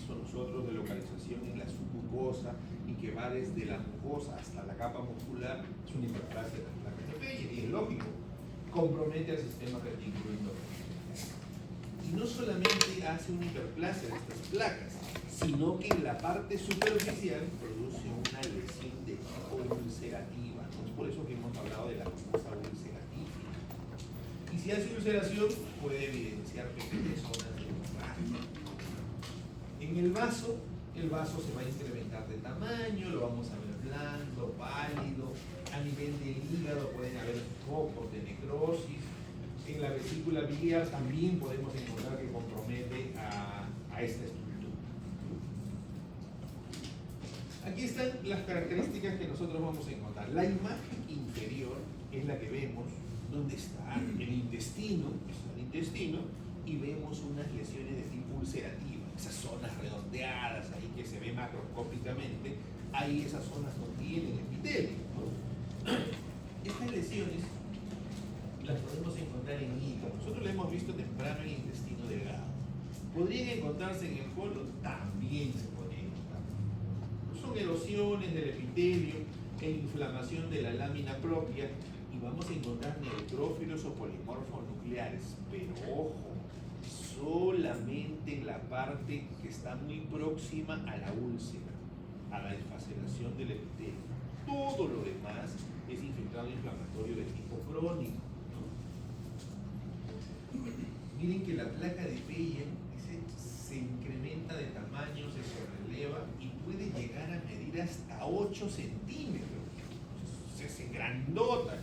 visto nosotros de localización en la submucosa y que va desde la mucosa hasta la capa muscular, es una hiperplasia de las placas de Peyer, y es lógico, compromete al sistema retículo endocrinal. Y no solamente hace una hiperplasia de estas placas, sino que en la parte superficial produce una lesión de tipo ulcerativa, ¿no? Es por eso que hemos hablado de la famosa ulcerativa. Y si hace ulceración, puede evidenciar pequeñas zonas de hemorragia. En el vaso se va a incrementar de tamaño, lo vamos a ver blando, pálido. A nivel del hígado pueden haber focos de necrosis. En la vesícula biliar también podemos encontrar que compromete a esta estructura. Aquí están las características que nosotros vamos a encontrar. La imagen inferior es la que vemos, donde está el intestino, y vemos unas lesiones de tipo ulcerativo, esas zonas redondeadas ahí que se ve macroscópicamente, ahí esas zonas no tienen epitelio, ¿no? Estas lesiones las podemos encontrar en hígado. Nosotros lo hemos visto temprano en intestino delgado. ¿Podrían encontrarse en el colon? También se podrían encontrar. Son erosiones del epitelio e inflamación de la lámina propia, y vamos a encontrar neutrófilos o polimorfos nucleares, pero ojo, solamente en la parte que está muy próxima a la úlcera, a la desfacelación del epitelio. Todo lo demás es infiltrado inflamatorio de tipo crónico, ¿no? Miren que la placa de Peyer se incrementa de tamaño, se sobreleva y puede llegar a medir hasta 8 centímetros. Se engrandota,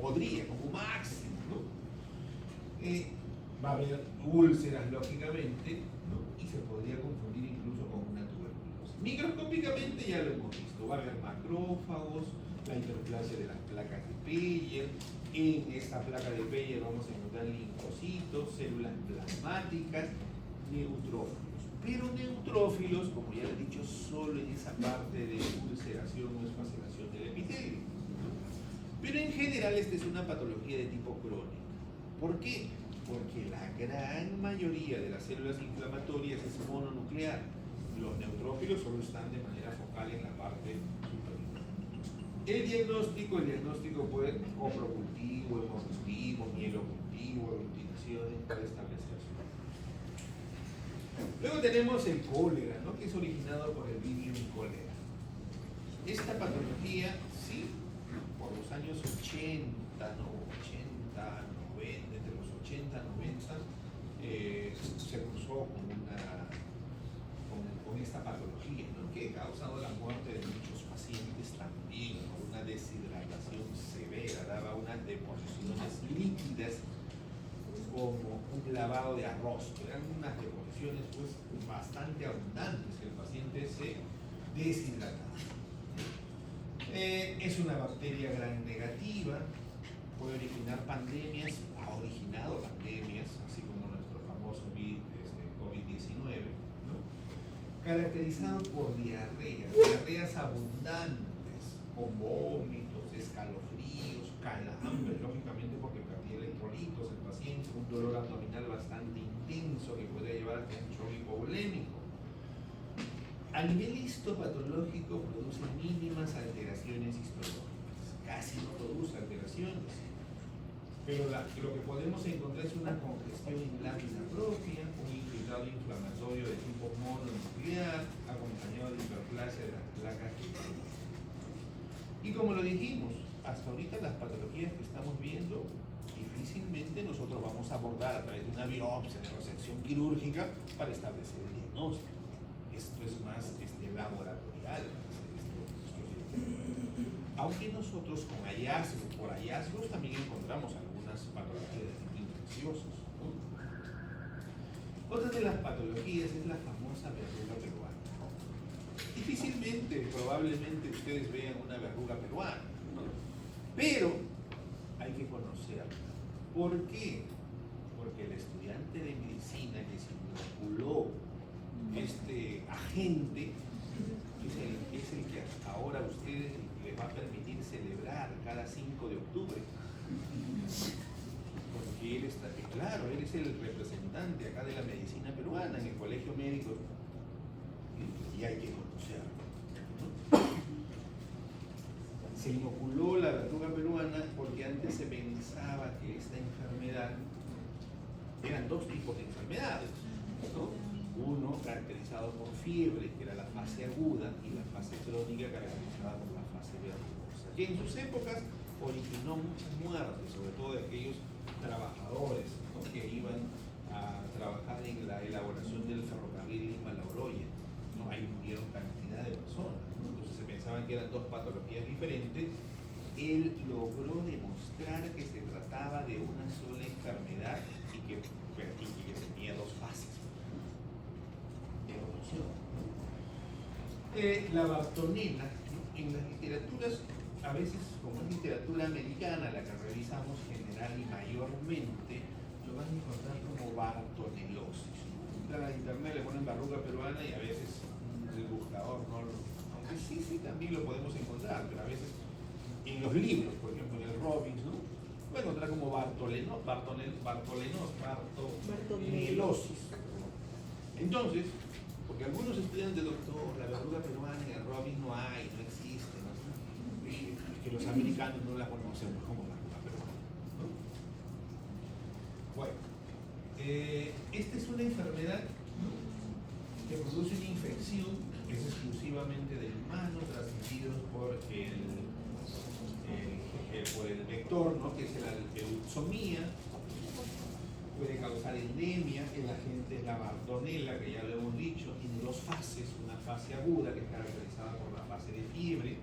podría, como máximo, ¿no? Va a haber úlceras, lógicamente, ¿no? Y se podría confundir incluso con una tuberculosis. Microscópicamente ya lo hemos visto, va a haber macrófagos, la hiperplasia de las placas de Peyer. En esta placa de Peyer vamos a encontrar linfocitos, células plasmáticas, neutrófilos. Pero neutrófilos, como ya he dicho, solo en esa parte de ulceración o desfacelación del epitelio. Pero en general esta es una patología de tipo crónico. ¿Por qué? Porque la gran mayoría de las células inflamatorias es mononuclear. Los neutrófilos solo están de manera focal en la parte superior. El diagnóstico puede ser coprocultivo, hemocultivo, mielocultivo, aglutinaciones para establecerse. Luego tenemos el cólera, ¿no? Que es originado por el Virium cólera. Esta patología, sí, por los años 80, entre los 80 y 90, se cruzó con esta patología, ¿no? Que ha causado la muerte de muchos pacientes también, por una deshidratación severa, daba unas deposiciones líquidas como un lavado de arroz, eran unas deposiciones pues bastante abundantes, que el paciente se deshidrataba. Es una bacteria gram negativa, puede originar pandemias, ha originado pandemias, así como nuestro famoso COVID-19, ¿no? Caracterizado por diarreas abundantes, con vómitos, escalofríos, calambres, lógicamente porque perdía electrolitos el paciente, un dolor abdominal bastante intenso que puede llevar a un shock hipovolémico. A nivel histopatológico produce mínimas alteraciones histológicas, casi no produce alteraciones, pero lo que podemos encontrar es una congestión en lámina propia, un infiltrado inflamatorio de tipo mononuclear, acompañado de hiperplasia de las placas. Y como lo dijimos, hasta ahorita las patologías que estamos viendo, difícilmente nosotros vamos a abordar a través de una biopsia, de resección quirúrgica, para establecer el diagnóstico. Esto es más laboratorial. Aunque nosotros por hallazgos también encontramos algunas patologías de tipo infecciosos, ¿no? Otra de las patologías es la famosa verruga peruana. Difícilmente, probablemente ustedes vean una verruga peruana, ¿no? Pero hay que conocerla. ¿Por qué? Porque el estudiante de medicina que se inoculó este agente es el que hasta ahora a ustedes les va a permitir celebrar cada 5 de octubre. Porque él es el representante acá de la medicina peruana en el colegio médico. y hay que conocerlo, ¿no? Se inoculó la verruga peruana porque antes se pensaba que esta enfermedad, eran dos tipos de enfermedades, ¿no? Uno caracterizado por fiebre, que era la fase aguda, y la fase crónica caracterizada por la fase verrugosa, que en sus épocas originó muchas muertes, sobre todo de aquellos trabajadores, ¿no?, que iban a trabajar en la elaboración del ferrocarril Lima-La Oroya, ¿no? Ahí murieron cantidad de personas, ¿no? Entonces se pensaban que eran dos patologías diferentes. Él logró demostrar que se trataba de una sola enfermedad y que tenía dos fases de evolución. La Bartonella, ¿no?, en las literaturas, a veces como es literatura americana la que revisamos general y mayormente, lo van a encontrar como bartonelosis, ¿no? Entran a internet, le ponen verruga peruana y a veces el buscador no lo, aunque sí también lo podemos encontrar, pero a veces en los libros, por ejemplo en el Robbins, ¿no?, puede encontrar como bartonelosis. Entonces, porque algunos estudian de doctor, la verruga peruana en el Robbins no hay, no existe, ¿no? Es que los americanos no la conocemos como verruga peruana, ¿no? Bueno, esta es una enfermedad, ¿no?, que produce una infección que es exclusivamente de humanos, transmitidos por el vector, ¿no?, que es la eusomía. Puede causar endemia. En la gente es la Bartonella, que ya lo hemos dicho, tiene dos fases, una fase aguda que es caracterizada por la fase de fiebre,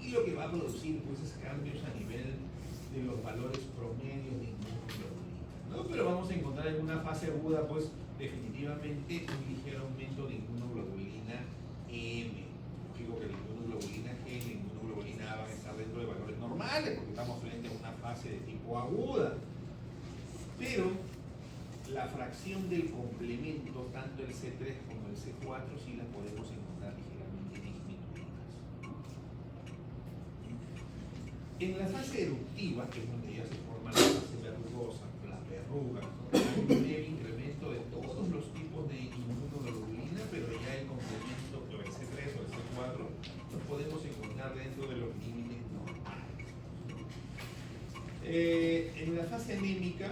y lo que va a producir pues es cambios a nivel de los valores promedios de inmunoglobulina, ¿no? Pero vamos a encontrar en una fase aguda pues definitivamente un ligero aumento de inmunoglobulina M. Digo que la inmunoglobulina G y la inmunoglobulina A van a estar dentro de valores normales porque estamos frente a una fase de tipo aguda. Pero la fracción del complemento, tanto el C3 como el C4, sí la podemos encontrar ligeramente disminuidas. En la fase eruptiva, que es donde ya se forma la fase verrugosa, las verrugas, ¿no?, hay un leve incremento de todos los tipos de inmunoglobulina, pero ya el complemento, o el C3 o el C4, los podemos encontrar dentro de los límites normales. En la fase anémica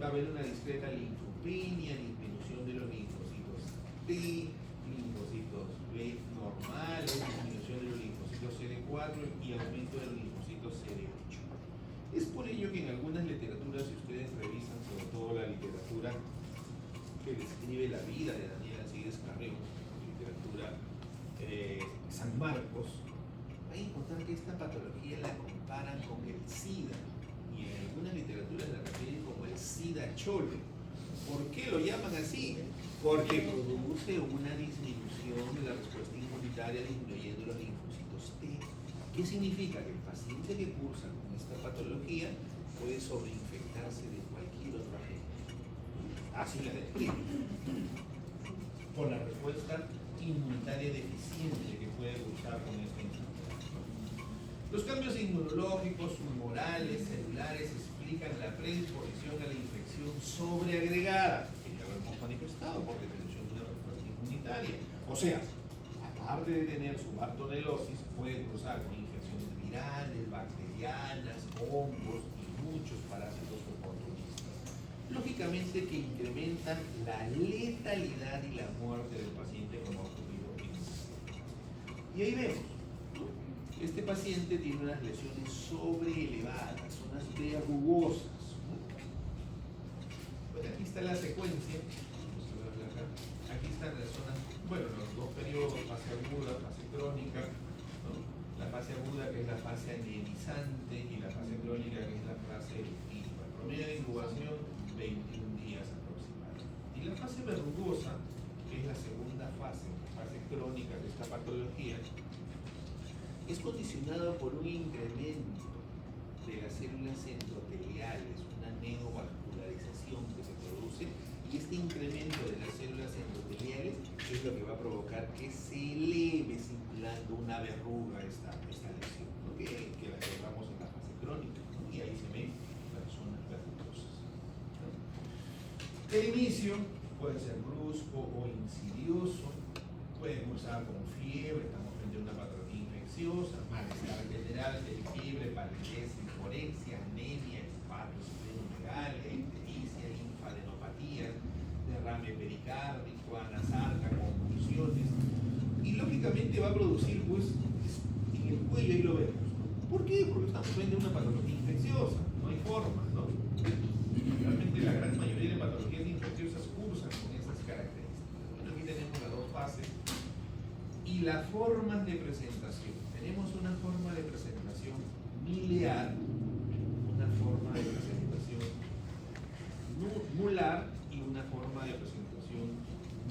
va a haber una discreta linfopenia, disminución de los linfocitos T, linfocitos B normales, disminución de los linfocitos CD4 y aumento de los linfocitos CD8. Es por ello que en algunas literaturas, si ustedes revisan sobre todo la literatura que describe la vida de Daniel Alcides Carreón, literatura San Marcos, van a encontrar que esta patología la comparan con el SIDA, y en algunas literaturas la refieren como el SIDA cholo. ¿Por qué lo llaman así? Porque produce una disminución de la respuesta inmunitaria disminuyendo los linfocitos T. ¿Qué significa? Que el paciente que cursa con esta patología puede sobreinfectarse de cualquier otro agente. Así la describe. Por la respuesta inmunitaria deficiente que puede cursar con esta enfermedad. Los cambios inmunológicos, humorales, celulares explican la predisposición a la infección sobreagregada, que ya lo hemos manifestado por detención de una respuesta inmunitaria. O sea, aparte de tener su bartonelosis, puede cruzar con infecciones virales, bacterianas, hongos y muchos parásitos oportunistas. Lógicamente que incrementan la letalidad y la muerte del paciente, como ha ocurrido en este. Y ahí vemos, ¿no?, este paciente tiene unas lesiones sobreelevadas, unas verrugosas, ¿no? Bueno, aquí está la secuencia. Aquí están las zonas, bueno, los dos periodos, fase aguda, fase crónica, ¿no? La fase aguda, que es la fase anemizante, y la fase crónica, que es la fase eruptiva. El promedio de incubación, 21 días aproximadamente. Y la fase verrugosa, que es la segunda fase crónica de esta patología, es condicionado por un incremento de las células endoteliales, una neovascularización que se produce, y este incremento de las células endoteliales es lo que va a provocar que se eleve simulando una verruga esta lesión, ¿no?, que la encontramos en la fase crónica, ¿no?, y ahí se ven las zonas verrugosas, ¿no? El inicio puede ser brusco o insidioso, Puede cursar con fiebre, estamos frente a una patología infecciosa, malestar general, fiebre, palidez, linforexia, anemia, hepatosplenomegalia, ictericia, linfadenopatías, derrame pericárdico, anasarca, convulsiones. Y lógicamente va a producir, pues, en el cuello, ahí lo vemos. ¿Por qué? Porque estamos frente a una patología infecciosa, no hay forma, ¿no? Realmente la gran mayoría de patologías infecciosas cursan con esas características. Bueno, aquí tenemos las dos fases. Y las formas de presentación. Tenemos una forma de presentación miliar, una forma de presentación mular y una forma de presentación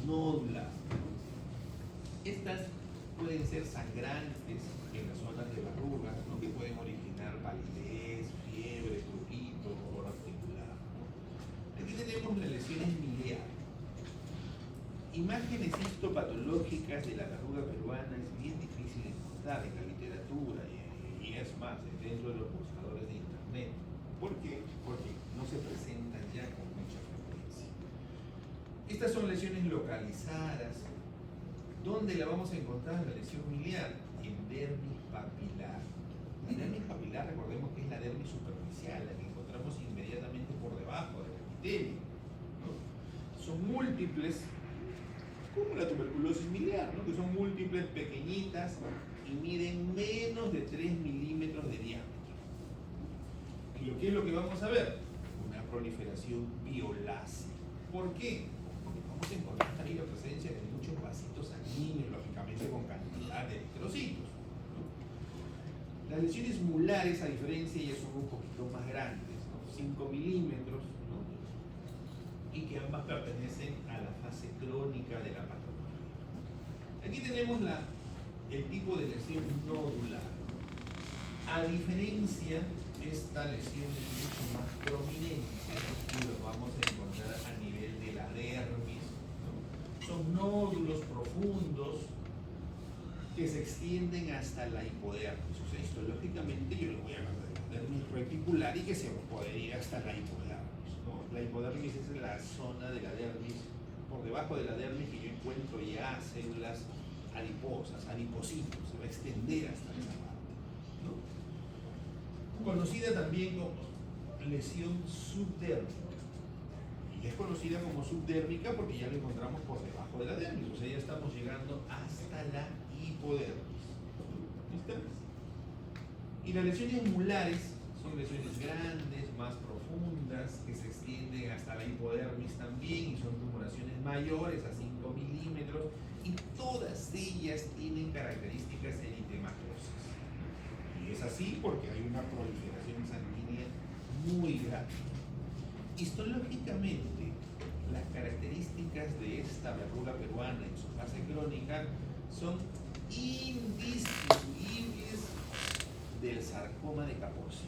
nodular. Estas pueden ser sangrantes en las zonas de verrugas, ¿no? Que pueden originar palidez, fiebre, prurito, dolor articular, ¿no? Aquí tenemos las lesiones miliares. Imágenes histopatológicas de la verruga peruana es bien difícil encontrar en la literatura y es más, dentro de los buscadores de internet. ¿Por qué? Porque no se presentan ya con mucha frecuencia. Estas son lesiones localizadas. ¿Dónde la vamos a encontrar la lesión miliar? En dermis papilar. La dermis papilar, recordemos que es la dermis superficial, la que encontramos inmediatamente por debajo del epitelio, ¿no? Son múltiples, como la tuberculosis miliar, ¿no? Que son múltiples, pequeñitas y miden menos de 3 milímetros de diámetro. ¿Y qué es lo que vamos a ver? Una proliferación violácea. ¿Por qué? Porque vamos a encontrar también la presencia de muchos vasitos sanguíneos, lógicamente con cantidad de eritrocitos, ¿no? Las lesiones mulares, a diferencia, ya son un poquito más grandes, ¿no? 5 milímetros, ¿no? Y que ambas pertenecen a la fase crónica de la patología. Aquí tenemos el tipo de lesión nodular. A diferencia, esta lesión es mucho más prominente y lo vamos a encontrar a nivel de la dermis, ¿no? Son nódulos profundos que se extienden hasta la hipodermis. O sea, histológicamente yo lo voy a hablar de la dermis reticular y que se puede ir hasta la hipodermis, ¿no? La hipodermis es la zona de la dermis, por debajo de la dermis, que yo encuentro ya células adiposas, adipocitos, se va a extender hasta esa parte, ¿no? Conocida también como lesión subdérmica. Y es conocida como subdérmica porque ya lo encontramos por debajo de la dermis, o sea, ya estamos llegando hasta la hipodermis. ¿Listo? Y las lesiones mulares son lesiones grandes, más profundas, que se extienden hasta la hipodermis también y son tumoraciones mayores a 5 milímetros y todas ellas tienen características eritematosis. Y es así porque hay una proliferación sanguínea muy grande. Histológicamente, las características de esta verruga peruana en su fase crónica son indistinguibles del sarcoma de Kaposi.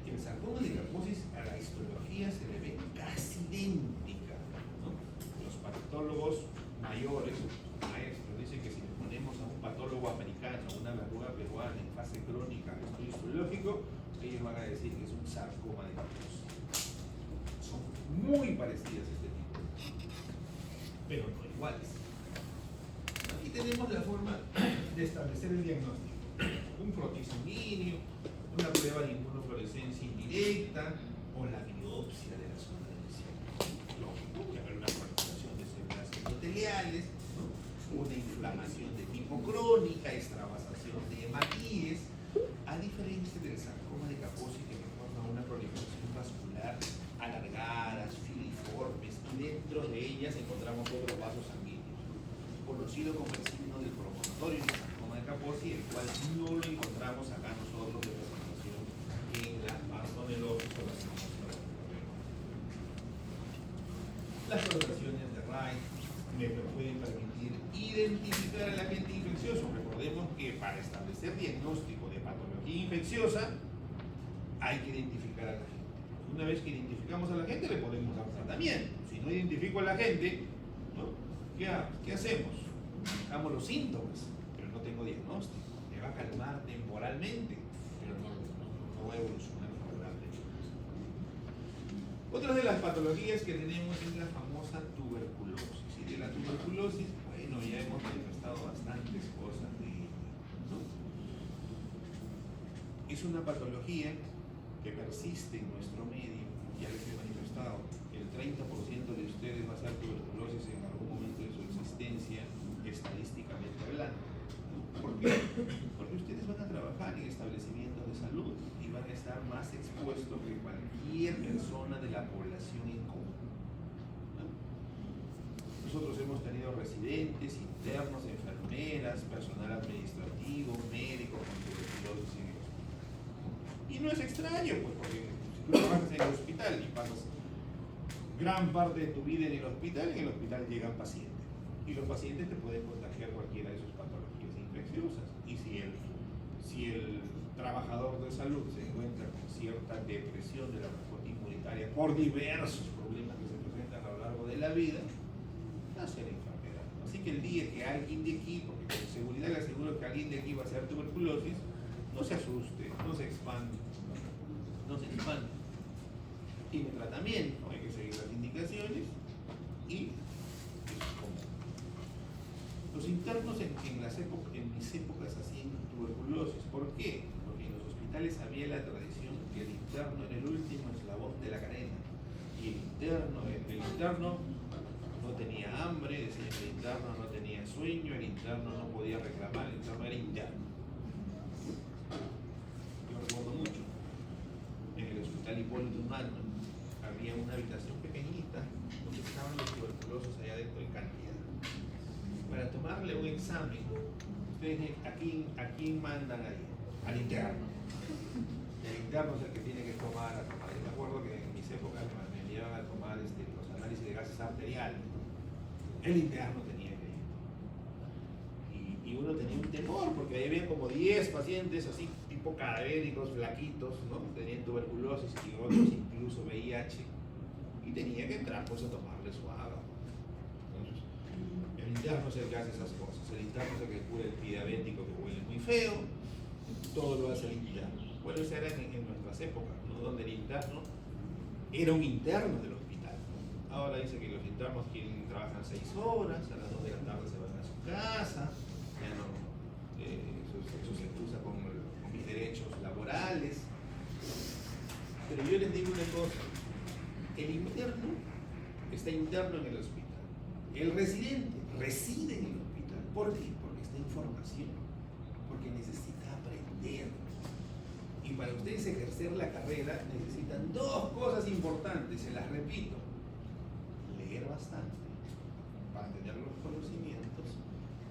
El sarcoma de Kaposi a la histología se le ve casi idéntica, ¿no? Los patólogos mayores, maestros, dicen que si le ponemos a un patólogo americano una verruga peruana en fase crónica de estudio histológico, ellos van a decir que es un sarcoma de Kaposi. Son muy parecidas a este tipo, pero no iguales. Aquí tenemos la forma de establecer el diagnóstico. Un frotis sanguíneo, una prueba de inmunofluorescencia indirecta o la biopsia de la zona de lesión. Lógico, que haber una proliferación de células endoteliales, ¿no? Una inflamación de tipo crónica, extravasación de hematíes, a diferencia del sarcoma de Kaposi, que forma una proliferación vascular alargadas, filiformes, y dentro de ellas encontramos otros vasos sanguíneos, conocido como el signo del promontorio del sarcoma de Kaposi, el cual no lo encontramos acá nosotros de presentación en la masonelógica o la simulación. Las valoraciones de Wright me pueden permitir identificar al agente infeccioso. Recordemos que para establecer diagnóstico de patología infecciosa hay que identificar al agente. Una vez que identificamos al agente le podemos dar tratamiento. Si no identifico al agente, ¿no? ¿Qué hacemos? Manejamos los síntomas, pero no tengo diagnóstico. Me va a calmar temporalmente, pero no va a evolucionar favorablemente. Otra de las patologías que tenemos es la famosa tuberculosis. Y de la tuberculosis, bueno, ya hemos manifestado bastantes cosas de ella, ¿no? Es una patología que persiste en nuestro medio, ya les he manifestado. El 30% de ustedes va a ser tuberculosis en algún momento de su existencia, estadísticamente hablando. ¿Por qué? Porque ustedes van a trabajar en establecimientos de salud y van a estar más expuestos que cualquier persona de la población en común, ¿no? Nosotros hemos tenido residentes, internos, enfermeras, personal administrativo, médicos con tuberculosis en el hospital. Y no es extraño, pues, porque si tú trabajas en el hospital y pasas gran parte de tu vida en el hospital llegan pacientes. Y los pacientes te pueden contagiar cualquiera de sus patologías infecciosas. Y si el trabajador de salud se encuentra con cierta depresión de la respuesta inmunitaria por diversos problemas que se presentan a lo largo de la vida, nace la enfermedad. Así que el día que alguien de aquí, porque con seguridad le aseguro que alguien de aquí va a ser tuberculosis, no se asuste, no se expande, no se expande. Tiene tratamiento, hay que seguir las indicaciones y los internos en mis épocas hacían tuberculosis. ¿Por qué? Porque en los hospitales había la tradición que el interno era el último eslabón de la cadena. Y el interno no tenía hambre, decía que el interno no tenía sueño, el interno no podía reclamar, el interno era interno. Yo recuerdo mucho, en el hospital Hipólito Humano había una habitación pequeñita donde estaban los tuberculosos allá dentro en cantidad. Para tomarle un examen, ustedes ¿a quién mandan ahí? Al interno. El interno es el que tiene que tomar. Yo me acuerdo que en mis épocas me llevaban a tomar los análisis de gases arteriales. El interno tenía que ir. Y uno tenía un temor, porque ahí había como 10 pacientes así, tipo cadavéricos, flaquitos, ¿no? Tenían tuberculosis y otros incluso VIH. Y tenía que entrar pues a tomarle su agua. El interno es el que hace esas cosas. El interno es el que cura el pie diabético que huele muy feo. Todo lo hace el interno. Bueno, eso era en nuestras épocas, ¿no? Donde el interno era un interno del hospital. Ahora dice que los internos trabajan 6 horas, a las 2 de la tarde se van a su casa. Ya no, eso se cruza con mis derechos laborales. Pero yo les digo una cosa: el interno está interno en el hospital. El residente reside en el hospital. ¿Por qué? Porque está en formación, porque necesita aprender. Y para ustedes ejercer la carrera necesitan 2 cosas importantes, se las repito: leer bastante para tener los conocimientos,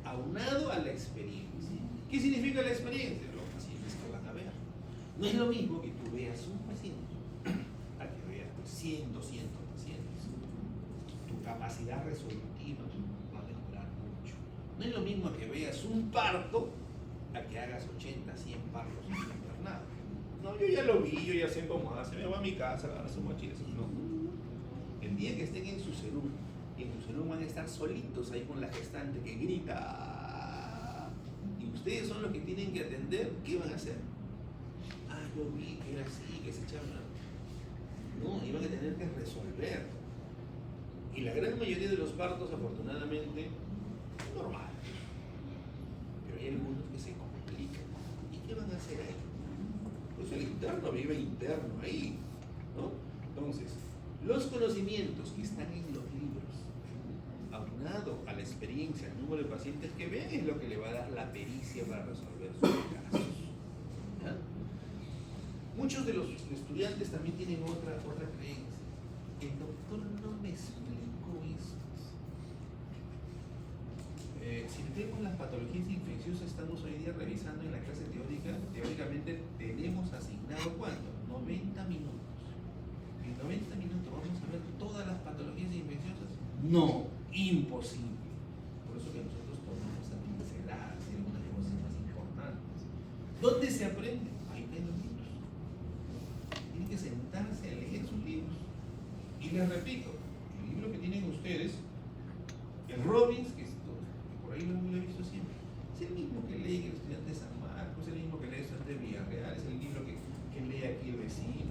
aunado a la experiencia. ¿Qué significa la experiencia? Los pacientes que van a ver. No es lo mismo que tú veas un paciente a que veas 100, 200 pacientes. Tu capacidad resolutiva va a mejorar mucho. No es lo mismo que veas un parto a que hagas 80, 100 partos en un internado. No, yo ya lo vi, yo ya sé cómo hace, me voy a mi casa, agarro su mochila. No. El día que estén en su salud, van a estar solitos ahí con la gestante que grita. Y ustedes son los que tienen que atender. ¿Qué van a hacer? Ah, yo vi que era así, que se echaban. No, iban a tener que resolver. Y la gran mayoría de los partos, afortunadamente, es normal. Pero hay algunos que se complican. ¿Y qué van a hacer ahí? Pues el interno vive interno ahí, ¿no? Entonces, los conocimientos que están en los libros, aunado a la experiencia, al número de pacientes que ven, es lo que le va a dar la pericia para resolver sus casos. ¿Ya? Muchos de los estudiantes también tienen otra creencia. El doctor no me explicó eso. Si vemos las patologías infecciosas, estamos hoy día revisando en la clase teórica. Teóricamente tenemos asignado ¿cuánto? 90 minutos. En 90 minutos vamos a ver todas las patologías infecciosas. No, imposible. Por eso que nosotros tomamos a pinceladas y algunas cosas más importantes. ¿Dónde se aprende? Ahí en los libros. Tienen que sentarse a leer sus libros. Y les repito, el libro que tienen ustedes, el Robbins, que por ahí lo he visto siempre, es el mismo que lee el estudiante de San Marcos, es el mismo que lee el estudiante de Villarreal, es el libro que lee aquí el vecino,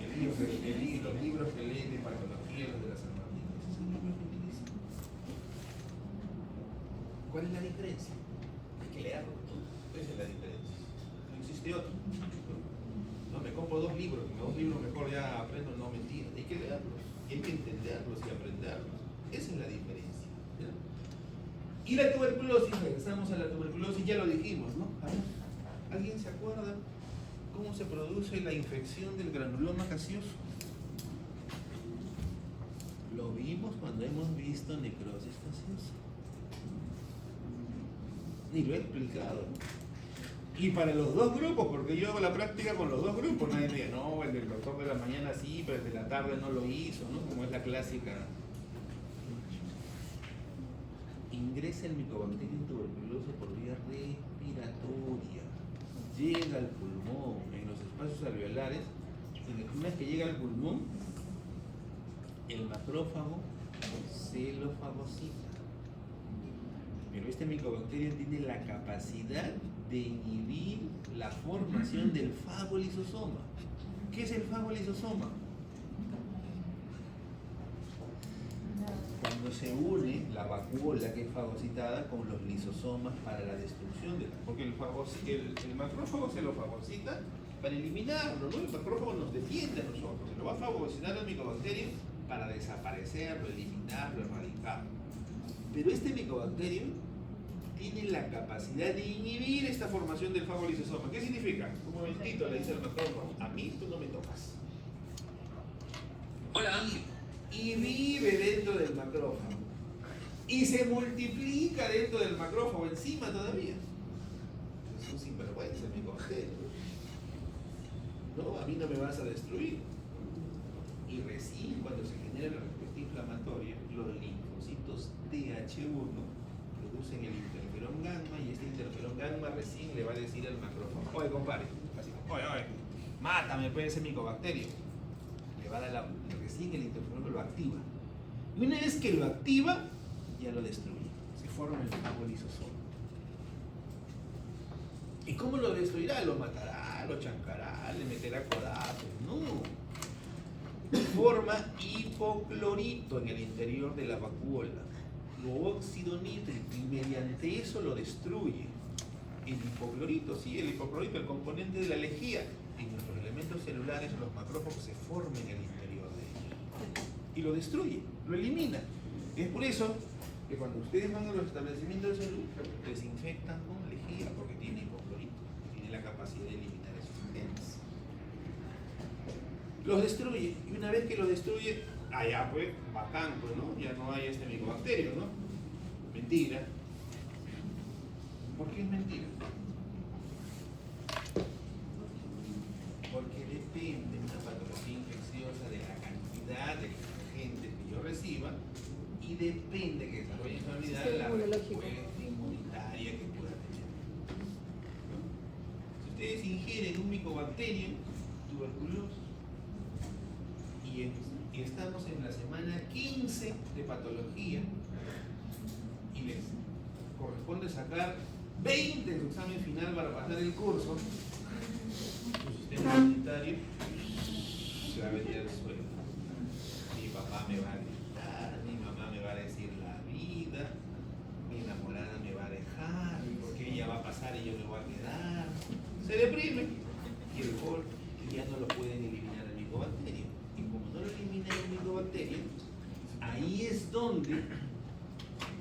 los libros que lee de patología, los de la San Martín. Ese es el libro que utiliza. ¿Cuál es la diferencia? Hay que leerlo, ¿no? Esa es la diferencia. No existe otro. No, me compro 2 libros, con 2 libros mejor ya aprendo, no, mentira. Hay que leerlos, y hay que entenderlos y aprenderlos. Esa es la diferencia. ¿Ya? Y la tuberculosis, regresamos a la tuberculosis, ya lo dijimos, ¿no? A ver, ¿alguien se acuerda cómo se produce la infección del granuloma gaseoso? Lo vimos cuando hemos visto necrosis gaseosa. Ni lo he explicado. Y para los 2 grupos, porque yo hago la práctica con los 2 grupos, nadie me dice, no, el del doctor de la mañana sí, pero el de la tarde no lo hizo, ¿no? Como es la clásica. Ingresa el micobacterium tuberculoso por vía respiratoria, llega al pulmón, en los espacios alveolares, y una vez que llega al pulmón, el macrófago se lo fagocita. Pero este micobacterium tiene la capacidad de inhibir la formación del fagolisosoma. ¿Qué es el fagolisosoma? Cuando se une la vacuola que es fagocitada con los lisosomas para la destrucción de la... Porque el macrófago se lo fagocita para eliminarlo, ¿no? El macrófago nos defiende a nosotros, se lo va a fagocitar al micobacterium para desaparecerlo, eliminarlo, erradicarlo. Pero este micobacterium tiene la capacidad de inhibir esta formación del fagolisosoma. ¿Qué significa? Un momentito, le dice el macrófago, a mí tú no me tocas. Hola. Y vive dentro del macrófago. Y se multiplica dentro del macrófago, encima todavía. Es un sinvergüenza el micobacterio. No, a mí no me vas a destruir. Y recién cuando se genera la respuesta inflamatoria, los linfocitos TH1 producen el interferón gamma y este interferón gamma recién le va a decir al macrófago, oye compadre, así, oye, mátame pues ese micobacterio. Le va a dar recién el interferón lo activa. Y una vez que lo activa, ya lo destruye. Se forma el fagolisosoma. ¿Y cómo lo destruirá? Lo matará, lo chancará, le meterá codazos. No. Forma hipoclorito en el interior de la vacuola, lo óxido nítrico y mediante eso lo destruye. El hipoclorito, sí, el hipoclorito, el componente de la lejía, en nuestros elementos celulares, los macrófagos se forman en el interior de ellos y lo destruye, lo elimina. Es por eso que cuando ustedes van a los establecimientos de salud, desinfectan con lejía porque tiene hipoclorito, tiene la capacidad de eliminar esos genes. Los destruye, y una vez que los destruye, allá pues, bacán, pues, ¿no? Ya no hay este micobacterio, ¿no? Mentira. ¿Por qué es mentira? Porque depende de una patología infecciosa de la cantidad de agentes que yo reciba y depende que desarrolle enfermedad la respuesta inmunitaria que pueda tener. ¿No? Si ustedes ingieren un micobacterio tuberculoso, y estamos en la semana 15 de patología y les corresponde sacar 20 en su examen final para pasar el curso, su sistema inmunitario se va a venir al suelo. Mi papá me va a gritar, mi mamá me va a decir la vida, mi enamorada me va a dejar, porque ella va a pasar y yo me voy a quedar. Se deprime y el gol ya no lo pueden eliminar el micobacterio. Y como no lo elimina el micobacterio, ahí es donde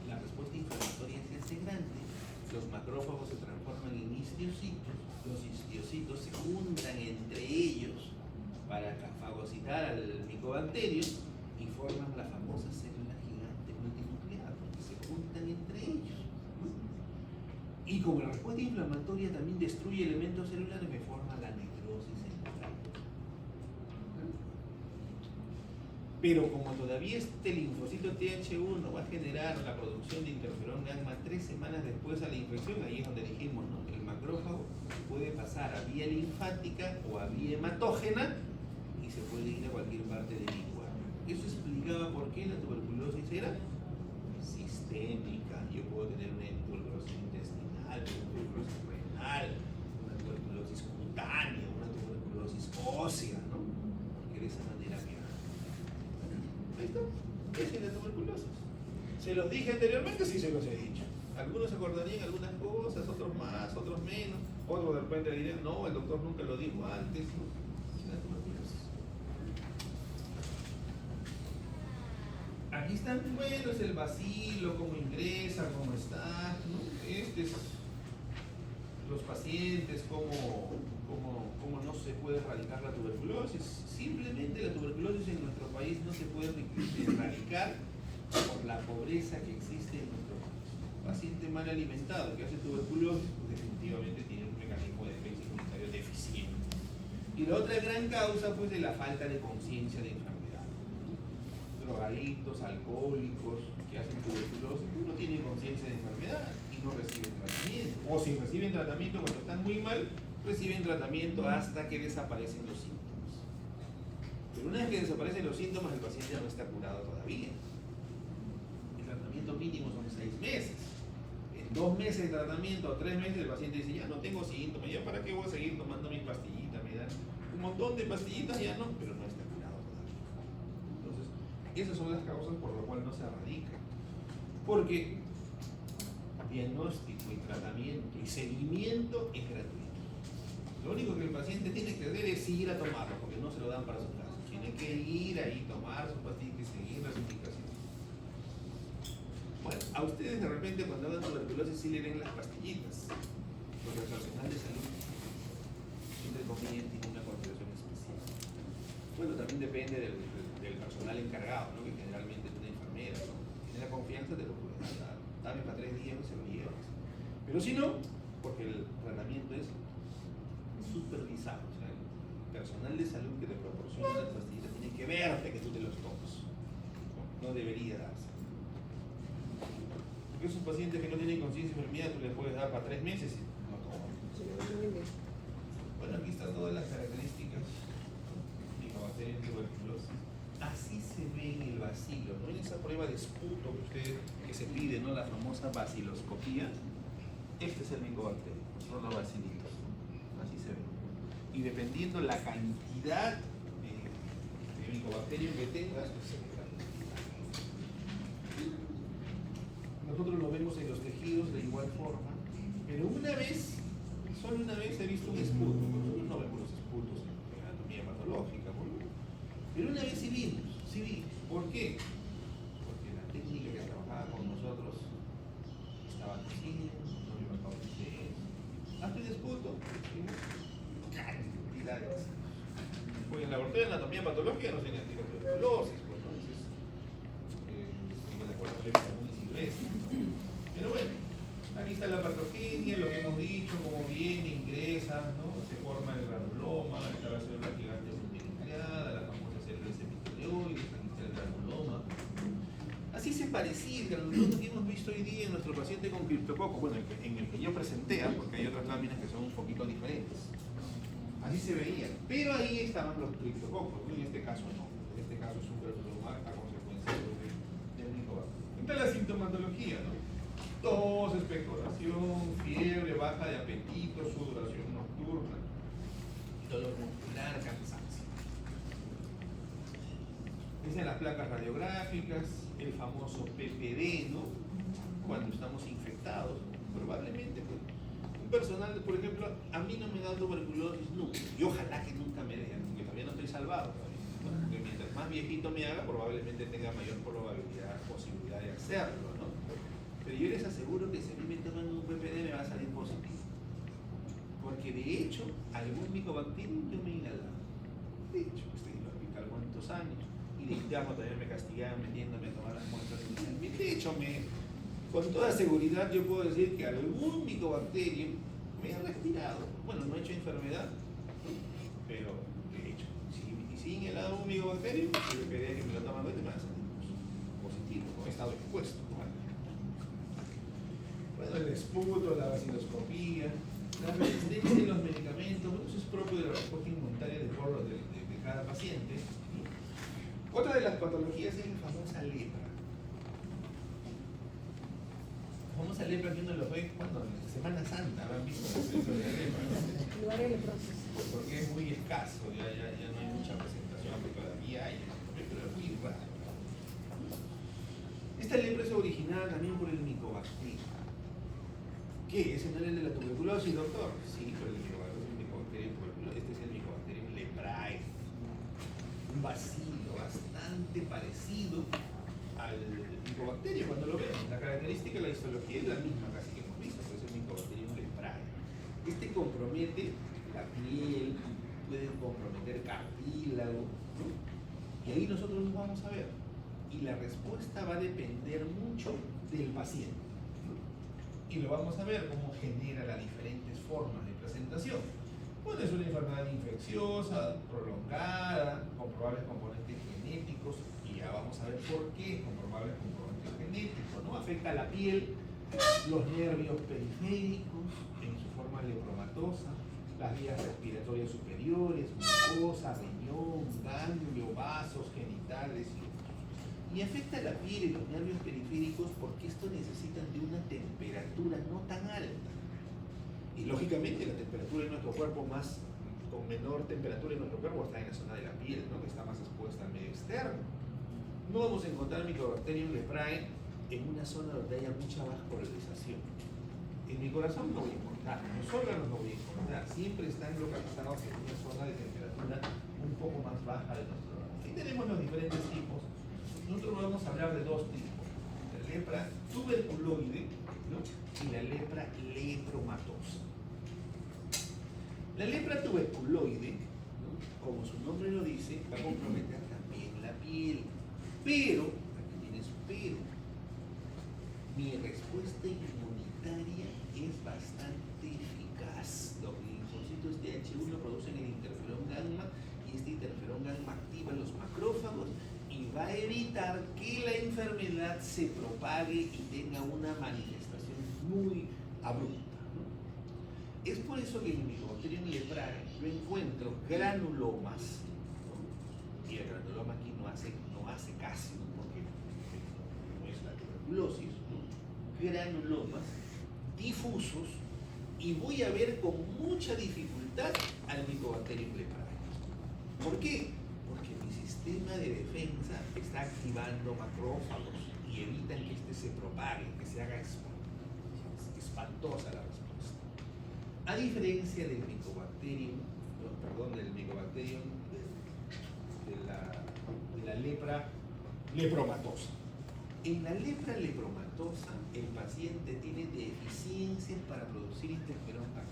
la respuesta inflamatoria se hace grande. Los macrófagos se transforman en histiocitos, los histiocitos se juntan entre ellos para fagocitar al micobacterio y forman la famosa célula gigante multinuclear, porque se juntan entre ellos. Y como la respuesta inflamatoria también destruye elementos celulares, me forma la necrosis celular. Pero como todavía este linfocito TH1 va a generar la producción de interferón gamma 3 semanas después a la infección, ahí es donde dijimos, ¿no? El macrófago puede pasar a vía linfática o a vía hematógena y se puede ir a cualquier parte del cuerpo. Eso explicaba por qué la tuberculosis era sistémica. Yo puedo tener una tuberculosis intestinal, una tuberculosis renal, una tuberculosis cutánea, una tuberculosis ósea, ¿no? Porque de esa manera que ahí está, esa es la tuberculosis. ¿Se los dije anteriormente? Sí, se los he dicho. Algunos se acordarían algunas cosas, otros más, otros menos, otros de repente dirían, no, el doctor nunca lo dijo antes. Aquí están, bueno, es el vacilo, cómo ingresa, cómo está, ¿no? Este es los pacientes, cómo no se puede erradicar la tuberculosis. Simplemente la tuberculosis en nuestro país no se puede erradicar por la pobreza que existe en nuestro país. Un paciente mal alimentado que hace tuberculosis, pues definitivamente tiene un mecanismo de defensa inmunitario deficiente. Y la otra gran causa, pues, de la falta de conciencia de enfermedad. Drogadictos, alcohólicos que hacen tuberculosis no tienen conciencia de enfermedad y no reciben tratamiento. O si reciben tratamiento cuando están muy mal, reciben tratamiento hasta que desaparecen los síntomas. Pero una vez que desaparecen los síntomas, el paciente no está curado todavía. El tratamiento mínimo son 6 meses. En 2 meses de tratamiento o 3 meses el paciente dice, ya no tengo síntomas, ya para qué voy a seguir tomando mis pastillitas, me dan un montón de pastillitas, ya no, pero no está curado todavía. Entonces, esas son las causas por las cuales no se erradica. Porque diagnóstico y tratamiento y seguimiento es gratuito. Lo único que el paciente tiene que hacer es ir a tomarlo, porque no se lo dan para su casa. Tiene que ir ahí, tomar su pastilla y seguir las indicaciones. Bueno, a ustedes de repente cuando hagan tuberculosis sí le den las pastillitas, porque el personal de salud, entre comillas, tiene una consideración especial. Bueno, también depende del personal encargado, ¿no? Que generalmente es una enfermera, ¿no? Tiene la confianza, te lo puede dar. Dame para 3 días y se lo llevas. Pero si no, porque el tratamiento es supervisado, o sea, el personal de salud que te proporciona las pastillas tiene que verte que tú te los tomas. No debería darse. Porque esos pacientes que no tienen conciencia de enfermedad, tú les puedes dar para 3 meses y no toman. Bueno, aquí están todas las características de Mycobacterium tuberculosis. Así se ve en el bacilo, ¿no? En esa prueba de esputo que se pide, ¿no? La famosa baciloscopía. Este es el Mycobacterium, son los bacilitos. Así se ve. Y dependiendo la cantidad de Mycobacterium que tengas, pues se verá. Nosotros lo vemos en los tejidos de igual forma, pero solo una vez he visto un esputo. Nosotros no vemos los esputos en anatomía patológica, pero una vez sí vimos. ¿Por qué? Porque la técnica que trabajaba con nosotros estaba consciente, no iba a causar. Hazte un esputo, cantidades. Pues en el laboratorio de anatomía patológica no se identifica tuberculosis, pues entonces, en el laboratorio común y silvestre. Pero bueno, aquí está la patogenia, lo que hemos dicho, cómo viene, ingresa, ¿no? Se forma el granuloma, está la célula gigante multinucleada, la famosa célula epitelioide, aquí está el granuloma. Así se parecía el granuloma que hemos visto hoy día en nuestro paciente con criptococo, bueno, en el que yo presenté, porque hay otras láminas que son un poquito diferentes. Así se veía, pero ahí estaban los criptococos, ¿no? En este caso no, en este caso es un granuloma a consecuencia del Mycobacterium. Está la sintomatología, ¿no? Tos, expectoración, fiebre, baja de apetito, sudoración nocturna, dolor muscular, cansancio. Dicen las placas radiográficas, el famoso PPD, ¿no? Cuando estamos infectados, probablemente, pues, un personal, por ejemplo, a mí no me da tuberculosis nunca, y ojalá que nunca me dé, porque todavía no estoy salvado todavía. Bueno, porque mientras más viejito me haga, probablemente tenga mayor posibilidad de hacerlo, ¿no? Pero yo les aseguro que si a mí me toman un PPD me va a salir positivo. Porque de hecho, algún Mycobacterium yo me he inhalado. De hecho, estoy en el hospital cuántos años. Y de interno también me castigaban metiéndome a tomar las muestras inicialmente. De hecho, con toda seguridad yo puedo decir que algún Mycobacterium me ha respirado. Bueno, no he hecho enfermedad, pero de hecho, si he inhalado un Mycobacterium, el PPD que me lo toman me va a salir positivo, no he estado expuesto. Bueno, el esputo, la baciloscopía, la resistencia de los medicamentos, bueno, eso es propio de la respuesta inmunitaria de cada paciente. Otra de las patologías es la famosa lepra. La famosa lepra que uno lo ve cuando en Semana Santa habrán visto la película de la lepra, ¿no? Lugares leprosos. Porque es muy escaso, ya no hay mucha presentación, aunque todavía hay, pero es muy raro. Esta lepra es originada también por el Mycobacterium. ¿Qué? ¿Ese no era el de la tuberculosis, doctor? Sí, pero el Mycobacterium tuberculosis, este es el Mycobacterium leprae. Un bacilo bastante parecido al Mycobacterium cuando lo vemos. La característica de la histología es la misma casi que hemos visto, pues es el Mycobacterium leprae. Este compromete la piel, puede comprometer cartílago, ¿no? Y ahí nosotros nos vamos a ver. Y la respuesta va a depender mucho del paciente, ¿no? Y lo vamos a ver cómo genera las diferentes formas de presentación. Bueno, es una enfermedad infecciosa, prolongada, con probables componentes genéticos, y ya vamos a ver por qué con probables componentes genéticos, ¿no? Afecta a la piel, los nervios periféricos en su forma lepromatosa, las vías respiratorias superiores, mucosa, riñón, ganglio, vasos genitales, y afecta a la piel y los nervios periféricos porque estos necesitan de una temperatura no tan alta. Y lógicamente la temperatura de nuestro cuerpo con menor temperatura en nuestro cuerpo está en la zona de la piel, ¿no? Que está más expuesta al medio externo. No vamos a encontrar Mycobacterium leprae en una zona donde haya mucha vascularización. En mi corazón no voy a encontrar, en los órganos no voy a encontrar, siempre están localizados en una zona de temperatura un poco más baja de nuestro órgano. Aquí tenemos los diferentes tipos. Nosotros vamos a hablar de dos tipos, la lepra tuberculoide, ¿no? Y la lepra lepromatosa. La lepra tuberculoide, ¿no? Como su nombre lo dice, va a comprometer también la piel, pero, aquí tiene su pero, mi respuesta inmunitaria es bastante eficaz. Los linfocitos TH1 producen el interferón gamma y este interferón gamma activa los macrófagos y va a evitar que la enfermedad se propague y tenga una manifestación muy abrupta, ¿no? Es por eso que en el Mycobacterium leprae yo encuentro granulomas, ¿no? Y el granuloma aquí no hace caso, porque no es la tuberculosis, ¿no? Granulomas difusos, y voy a ver con mucha dificultad al Mycobacterium leprae. ¿Por qué? Porque mi sistema de defensa está activando macrófagos y evitan que este se propague, que se haga espantosa la respuesta. A diferencia del Mycobacterium, del Mycobacterium de la lepra lepromatosa. En la lepra lepromatosa, el paciente tiene deficiencias para producir interferón gamma.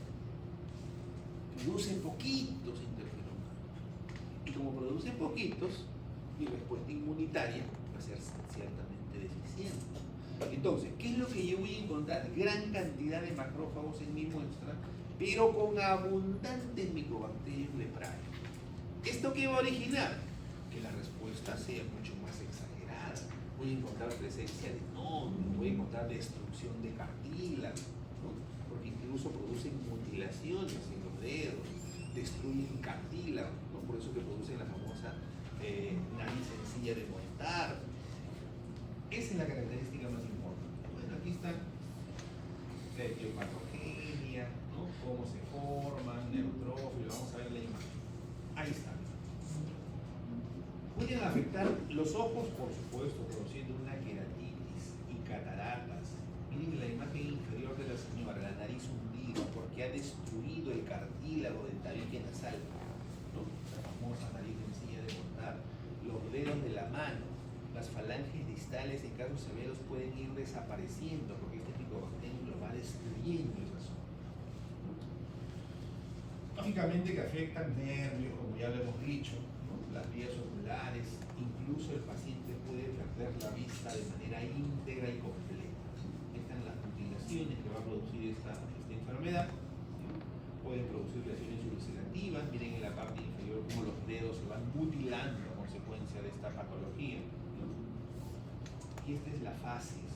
Produce poquitos interferón gamma. Y como produce poquitos, mi respuesta inmunitaria va a ser ciertamente deficiente. Entonces, ¿qué es lo que yo voy a encontrar? Gran cantidad de macrófagos en mi muestra, pero con abundantes Mycobacterium leprae. ¿Esto qué va a originar? Que la respuesta sea mucho más exagerada. Voy a encontrar presencia de nódulos, voy a encontrar destrucción de cartílago, ¿no? Porque incluso producen mutilaciones en los dedos, destruyen cartílago, ¿no? Por eso que producen la famosa nariz sencilla de montar. Esa es la característica más importante. Bueno, aquí está la etiopatogenia, ¿no? Cómo se forman, neutrófilos, vamos a ver la imagen. Ahí está. Pueden afectar los ojos, por supuesto, produciendo una queratitis y cataratas. Miren la imagen inferior de la señora, la nariz hundida, porque ha destruido el cartílago del tabique nasal, ¿no? La famosa nariz sencilla de montar. Los dedos de la mano, las falanges distales en casos severos pueden ir desapareciendo porque este Mycobacterium lo va destruyendo esa zona. Lógicamente que afectan nervios, como ya lo hemos dicho, ¿no? Las vías oculares, incluso el paciente puede perder la vista de manera íntegra y completa. Están las mutilaciones que va a producir esta enfermedad, ¿no? Pueden producir lesiones ulcerativas, miren en la parte inferior cómo los dedos se van mutilando a consecuencia de esta patología, ¿no? Y esta es la facies.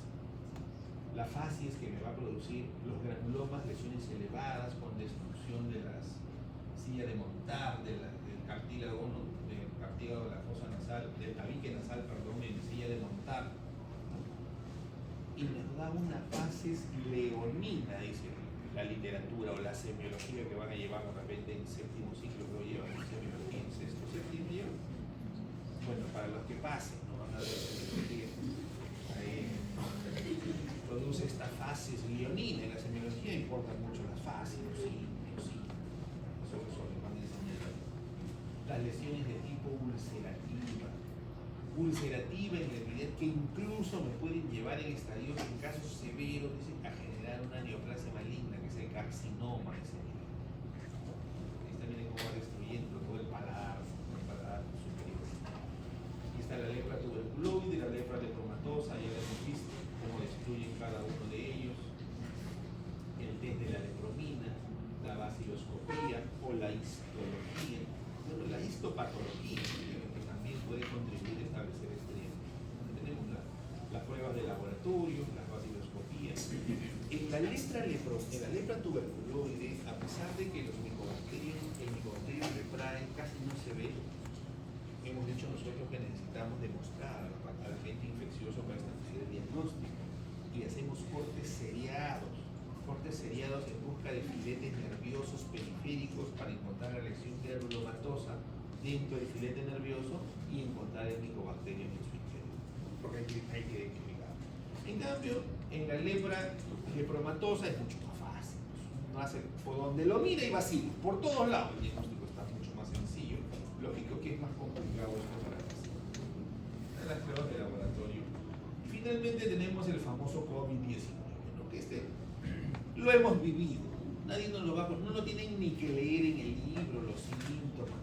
La facies que me va a producir los granulomas, lesiones elevadas con destrucción de las silla de montar, del cartílago, ¿no? Del cartílago de la fosa nasal, del tabique nasal, perdón, en silla de montar, ¿no? Y nos da una facies leonina, dice la literatura o la semiología que van a llevar de repente en séptimo ciclo, que lo llevan en semiología, en sexto, séptimo llevan. Bueno, para los que pasen, no van a ver semiología. Produce esta facies leonina en la semiología y importan mucho las fases, sí. Eso les van a enseñar. Las lesiones de tipo ulcerativa. Ulcerativa en la epidermis, que incluso me pueden llevar en estadios, en casos severos, dicen, a generar una neoplasia maligna, que es el carcinoma de ese nivel. Esta miren cómo va destruyendo todo el paladar superior. Aquí está la lepra tuberculoide, la lepra lepromatosa, ya la hemos visto, cómo destruyen cada uno de ellos. El test de la lepromina, la baciloscopía o la histología. Bueno, la histopatología, que también puede contribuir a establecer estrés. Tenemos las pruebas de laboratorio, las baciloscopías. En la lepra tuberculoide, a pesar de que el micobacterio leprae casi no se ve, hemos dicho nosotros que necesitamos demostrar al agente infeccioso para establecer el diagnóstico y hacemos cortes seriados en busca de filetes nerviosos periféricos para encontrar la lesión granulomatosa dentro del filete nervioso y encontrar el micobacterium en su interior, porque hay que identificar. En cambio, en la lepra lepromatosa es mucho más fácil. No hace, por donde lo mira y vacila, por todos lados. El diagnóstico está mucho más sencillo. Lógico que es más complicado esto para las pruebas de laboratorio. Y finalmente tenemos el famoso COVID-19, ¿no? Que lo hemos vivido. Nadie nos lo va a... No lo tienen ni que leer en el libro, los síntomas.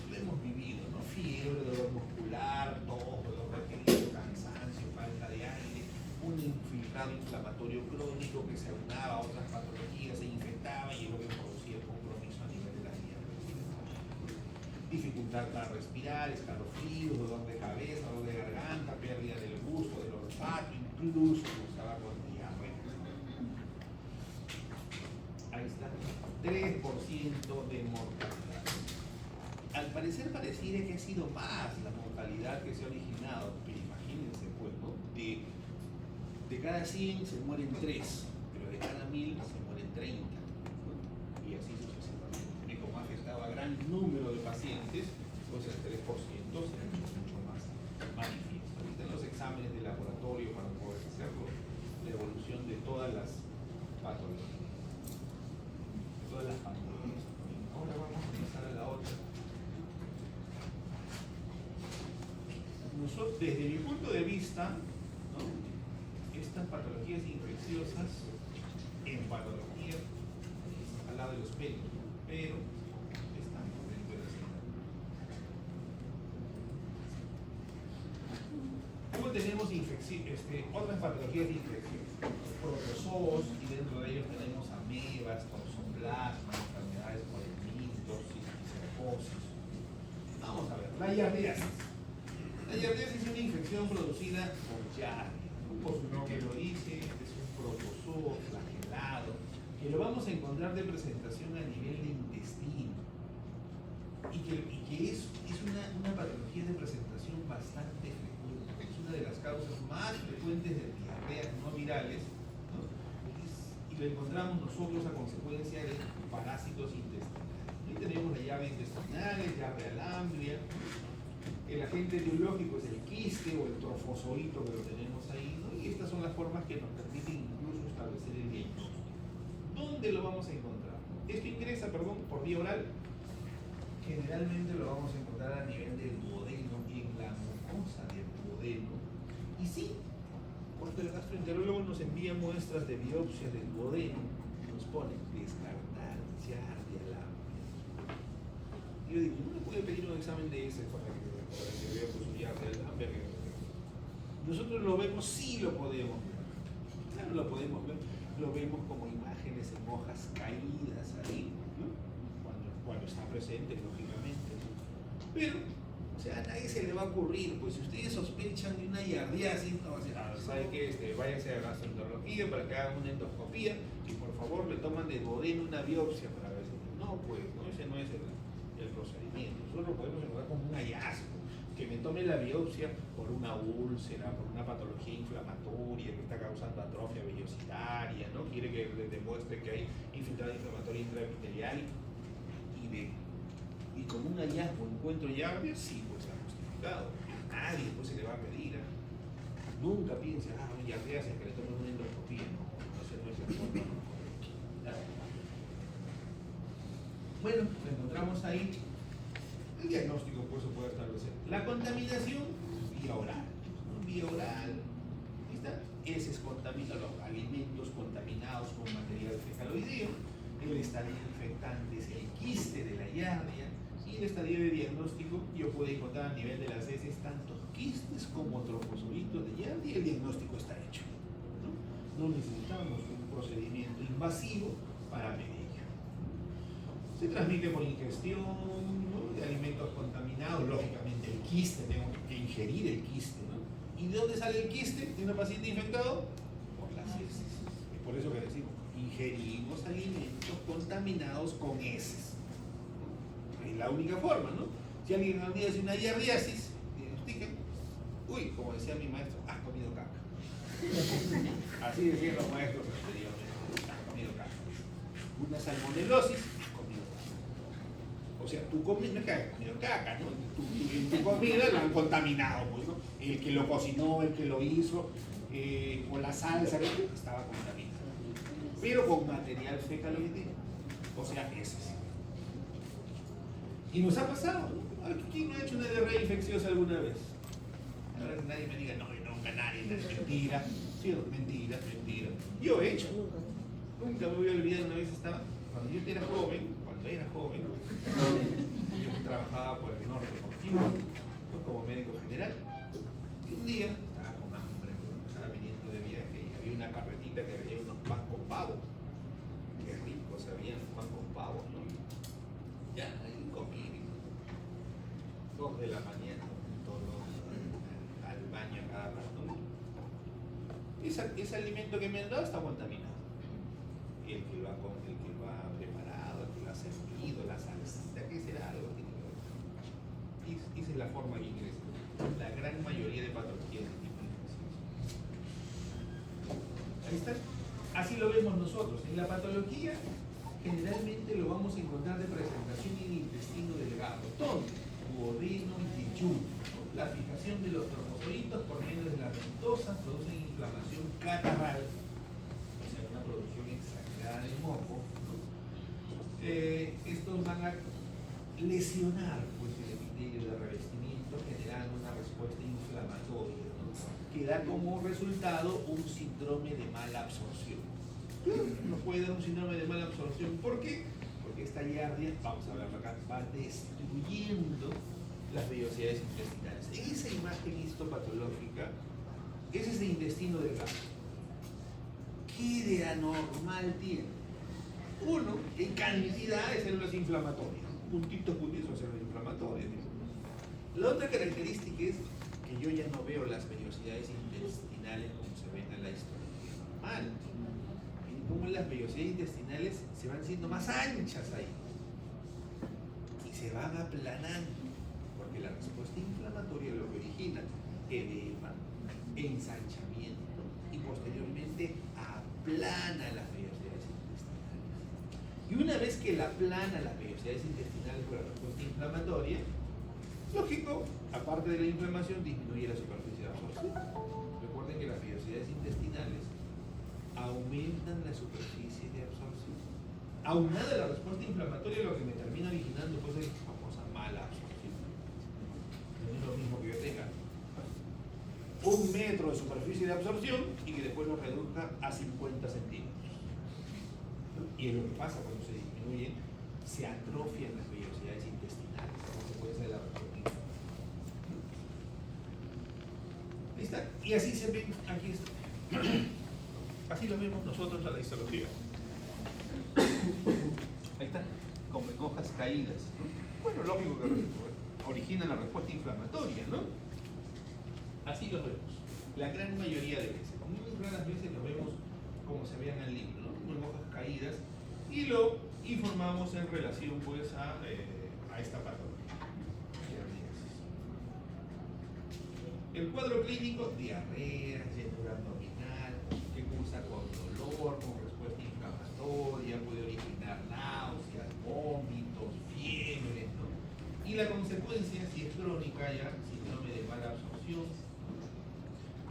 Lo hemos vivido, ¿no? Fiebre, dolor muscular, tos, dolor requerido, cansancio, falta de aire, un infiltrado inflamatorio crónico que se aunaba a otras patologías, se infectaba y es lo que producía el compromiso a nivel de la vía respiratoria. Dificultad para respirar, escalofríos, dolor de cabeza, dolor de garganta, pérdida del gusto, del olfato, incluso estaba con diarrea. Ahí está, 3% de mortalidad. Al parecer pareciera que ha sido más la mortalidad que se ha originado, pero imagínense pues, ¿no? De cada 100 se mueren 3, pero de cada 1000 se mueren 30, y así sucesivamente. Y como ha afectado a gran número de pacientes, pues el 3% se ha hecho mucho más manifiesto. Ahorita en los exámenes de laboratorio para poder hacerlo, la evolución de todas las patologías. Todas las patologías. Ahora vamos a pasar a la otra. Nosotros, desde mi punto de vista, ¿no? Estas patologías infecciosas en patología al lado de los pelos, pero están dentro de la ciudad. Luego tenemos otras patologías de infección, protozoos, y dentro de ellos tenemos amebas, toxoplasma, enfermedades por el milto, cisticercosis. Vamos a ver, la yardiasis. La yardiasis es una infección producida por yardia. Por su nombre lo dice, es un protozoo flagelado, que lo vamos a encontrar de presentación a nivel de intestino. Y que es una patología de presentación bastante frecuente. Es una de las causas más frecuentes de diarreas no virales, ¿no? Y lo encontramos nosotros a consecuencia de parásitos intestinales. Ahí tenemos la llave intestinal, llave alambria. El agente etiológico es el quiste o el trofozoito que lo tenemos ahí, ¿no? Y estas son las formas que nos permiten incluso establecer el diagnóstico. ¿Dónde lo vamos a encontrar? Esto ingresa, por vía oral. Generalmente lo vamos a encontrar a nivel del duodeno, en la mucosa del duodeno. Y sí, porque el gastroenterólogo nos envía muestras de biopsia del duodeno, nos pone descartar yardia alambria. Y yo digo, ¿no puede pedir un examen de ese para que vea pues su yardia alambria? Nosotros lo vemos, sí lo podemos ver. Claro, lo podemos ver. Lo vemos como imágenes en hojas caídas ahí, ¿no? Cuando está presente, lógicamente. Pero, o sea, a nadie se le va a ocurrir, pues si ustedes sospechan de una yardiasis, no va a decir, ¿sabe qué? Váyanse a gastroenterología para que hagan una endoscopía y por favor le toman de duodeno una biopsia para ver si... No, pues, no, ese no es el procedimiento. Nosotros lo podemos encontrar como un hallazgo. Que me tome la biopsia por una úlcera, por una patología inflamatoria que está causando atrofia vellositaria, ¿no? Quiere que le demuestre que hay infiltrado inflamatorio intraepitelial y como un hallazgo encuentro yardia, sí, pues se ha justificado. A nadie pues se le va a pedir. Nunca piense, yardia, que le tomen una endoscopía, no es el forma. Bueno, lo encontramos ahí. El diagnóstico, por eso puede establecer. La contaminación, vía oral. ¿No? Vía oral. Ahí está. Heces contaminadas, los alimentos contaminados con material fecaloideo. El estadio infectante es el quiste de la giardia. Y el estadio de diagnóstico, yo puedo encontrar a nivel de las heces tanto quistes como trofozoitos de giardia y el diagnóstico está hecho. No necesitamos un procedimiento invasivo para medirlo. Se transmite por ingestión, ¿no? De alimentos contaminados, lógicamente el quiste, tenemos que ingerir el quiste, ¿no? ¿Y de dónde sale el quiste de un paciente infectado? Por las heces. Es por eso que decimos, ingerimos alimentos contaminados con heces. Es la única forma, ¿no? Si alguien un día hace una giardiasis, diagnostican, uy, como decía mi maestro, has comido caca. Así decían los maestros anteriormente, has comido caca. Una salmonelosis, has comido caca. O sea, tu comida, no es que has comido caca, ¿no? Tu comida la han contaminado, pues, ¿no? El que lo cocinó, el que lo hizo, con la salsa, estaba contaminado. Pero con material fecaloideo, o sea, heces. Y nos ha pasado, ¿no? ¿Quién ha hecho una diarrea infecciosa alguna vez? Ahora que nadie me diga, no, nunca nadie, es mentira. Sí, mentira, mentira. Yo he hecho. Nunca me voy a olvidar, una vez estaba, cuando yo era joven, yo trabajaba por el norte, por Quito, como médico general. Y un día estaba con hambre, estaba viniendo de viaje y había una carretita que había unos pan con pavo. Qué rico sabían los pan con pavo, ¿no? Ya, ahí comí. 2 de la mañana, todo al baño a cada rato. Ese alimento que me han dado está contaminado. Y el que lo ha preparado, el que lo ha servido, la salsita, ¿qué será? Algo tiene que ver. Esa es la forma que ingresa. La gran mayoría de patologías de tipo infeccioso. Ahí está. Así lo vemos nosotros. En la patología, generalmente lo vamos a encontrar de presentación en el intestino delgado. ¿Dónde? Duodeno y yeyuno. La fijación de los trofozoitos por medio de la ventosa produce inflamación catarral, o sea, una producción exagerada de moco, ¿no? Estos van a lesionar, pues, el epitelio de revestimiento, generando una respuesta inflamatoria, ¿no? Que da como resultado un síndrome de mala absorción. Nos puede dar un síndrome de mala absorción. ¿Por qué? Porque esta giardia, vamos a verlo acá, va destruyendo las vellosidades intestinales. En esa imagen histopatológica es ese intestino delgado. ¿Qué de anormal tiene? Uno, en cantidad de células inflamatorias. Puntitos son células inflamatorias. La otra característica es que yo ya no veo las vellosidades intestinales como se ven en la histología normal. Como las vellosidades intestinales se van siendo más anchas ahí y se van aplanando, porque la respuesta inflamatoria lo que origina edema, ensanchamiento y posteriormente aplana las vellosidades intestinales. Y una vez que la aplana las vellosidades intestinales por la respuesta inflamatoria, lógico, aparte de la inflamación, disminuye la superficie de absorción. Recuerden que las vellosidades intestinales aumentan la superficie de absorción. Aunada a la respuesta inflamatoria, lo que me termina originando pues es la famosa mala absorción. No es lo mismo que yo tenga 1 metro de superficie de absorción y que después lo reduzca a 50 centímetros. Y es lo que pasa cuando se disminuye, se atrofian las vellosidades intestinales a consecuencia de la respuesta inflamatoria. Ahí está. Y así se ven, aquí está. Así lo vemos nosotros en la histología. Ahí está, con hojas caídas. Bueno, lógico que origina la respuesta inflamatoria, ¿no? Así lo vemos. La gran mayoría de veces. Muy raras veces lo vemos como se vean en el libro, ¿no? Con hojas caídas. Y lo informamos en relación pues a esta patología. El cuadro clínico, diarrea, llenura abdominal, que cursa con dolor, con respuesta inflamatoria, puede originar náuseas, vómitos, fiebre, ¿no? Y la consecuencia, si es crónica, ya síndrome de mala absorción,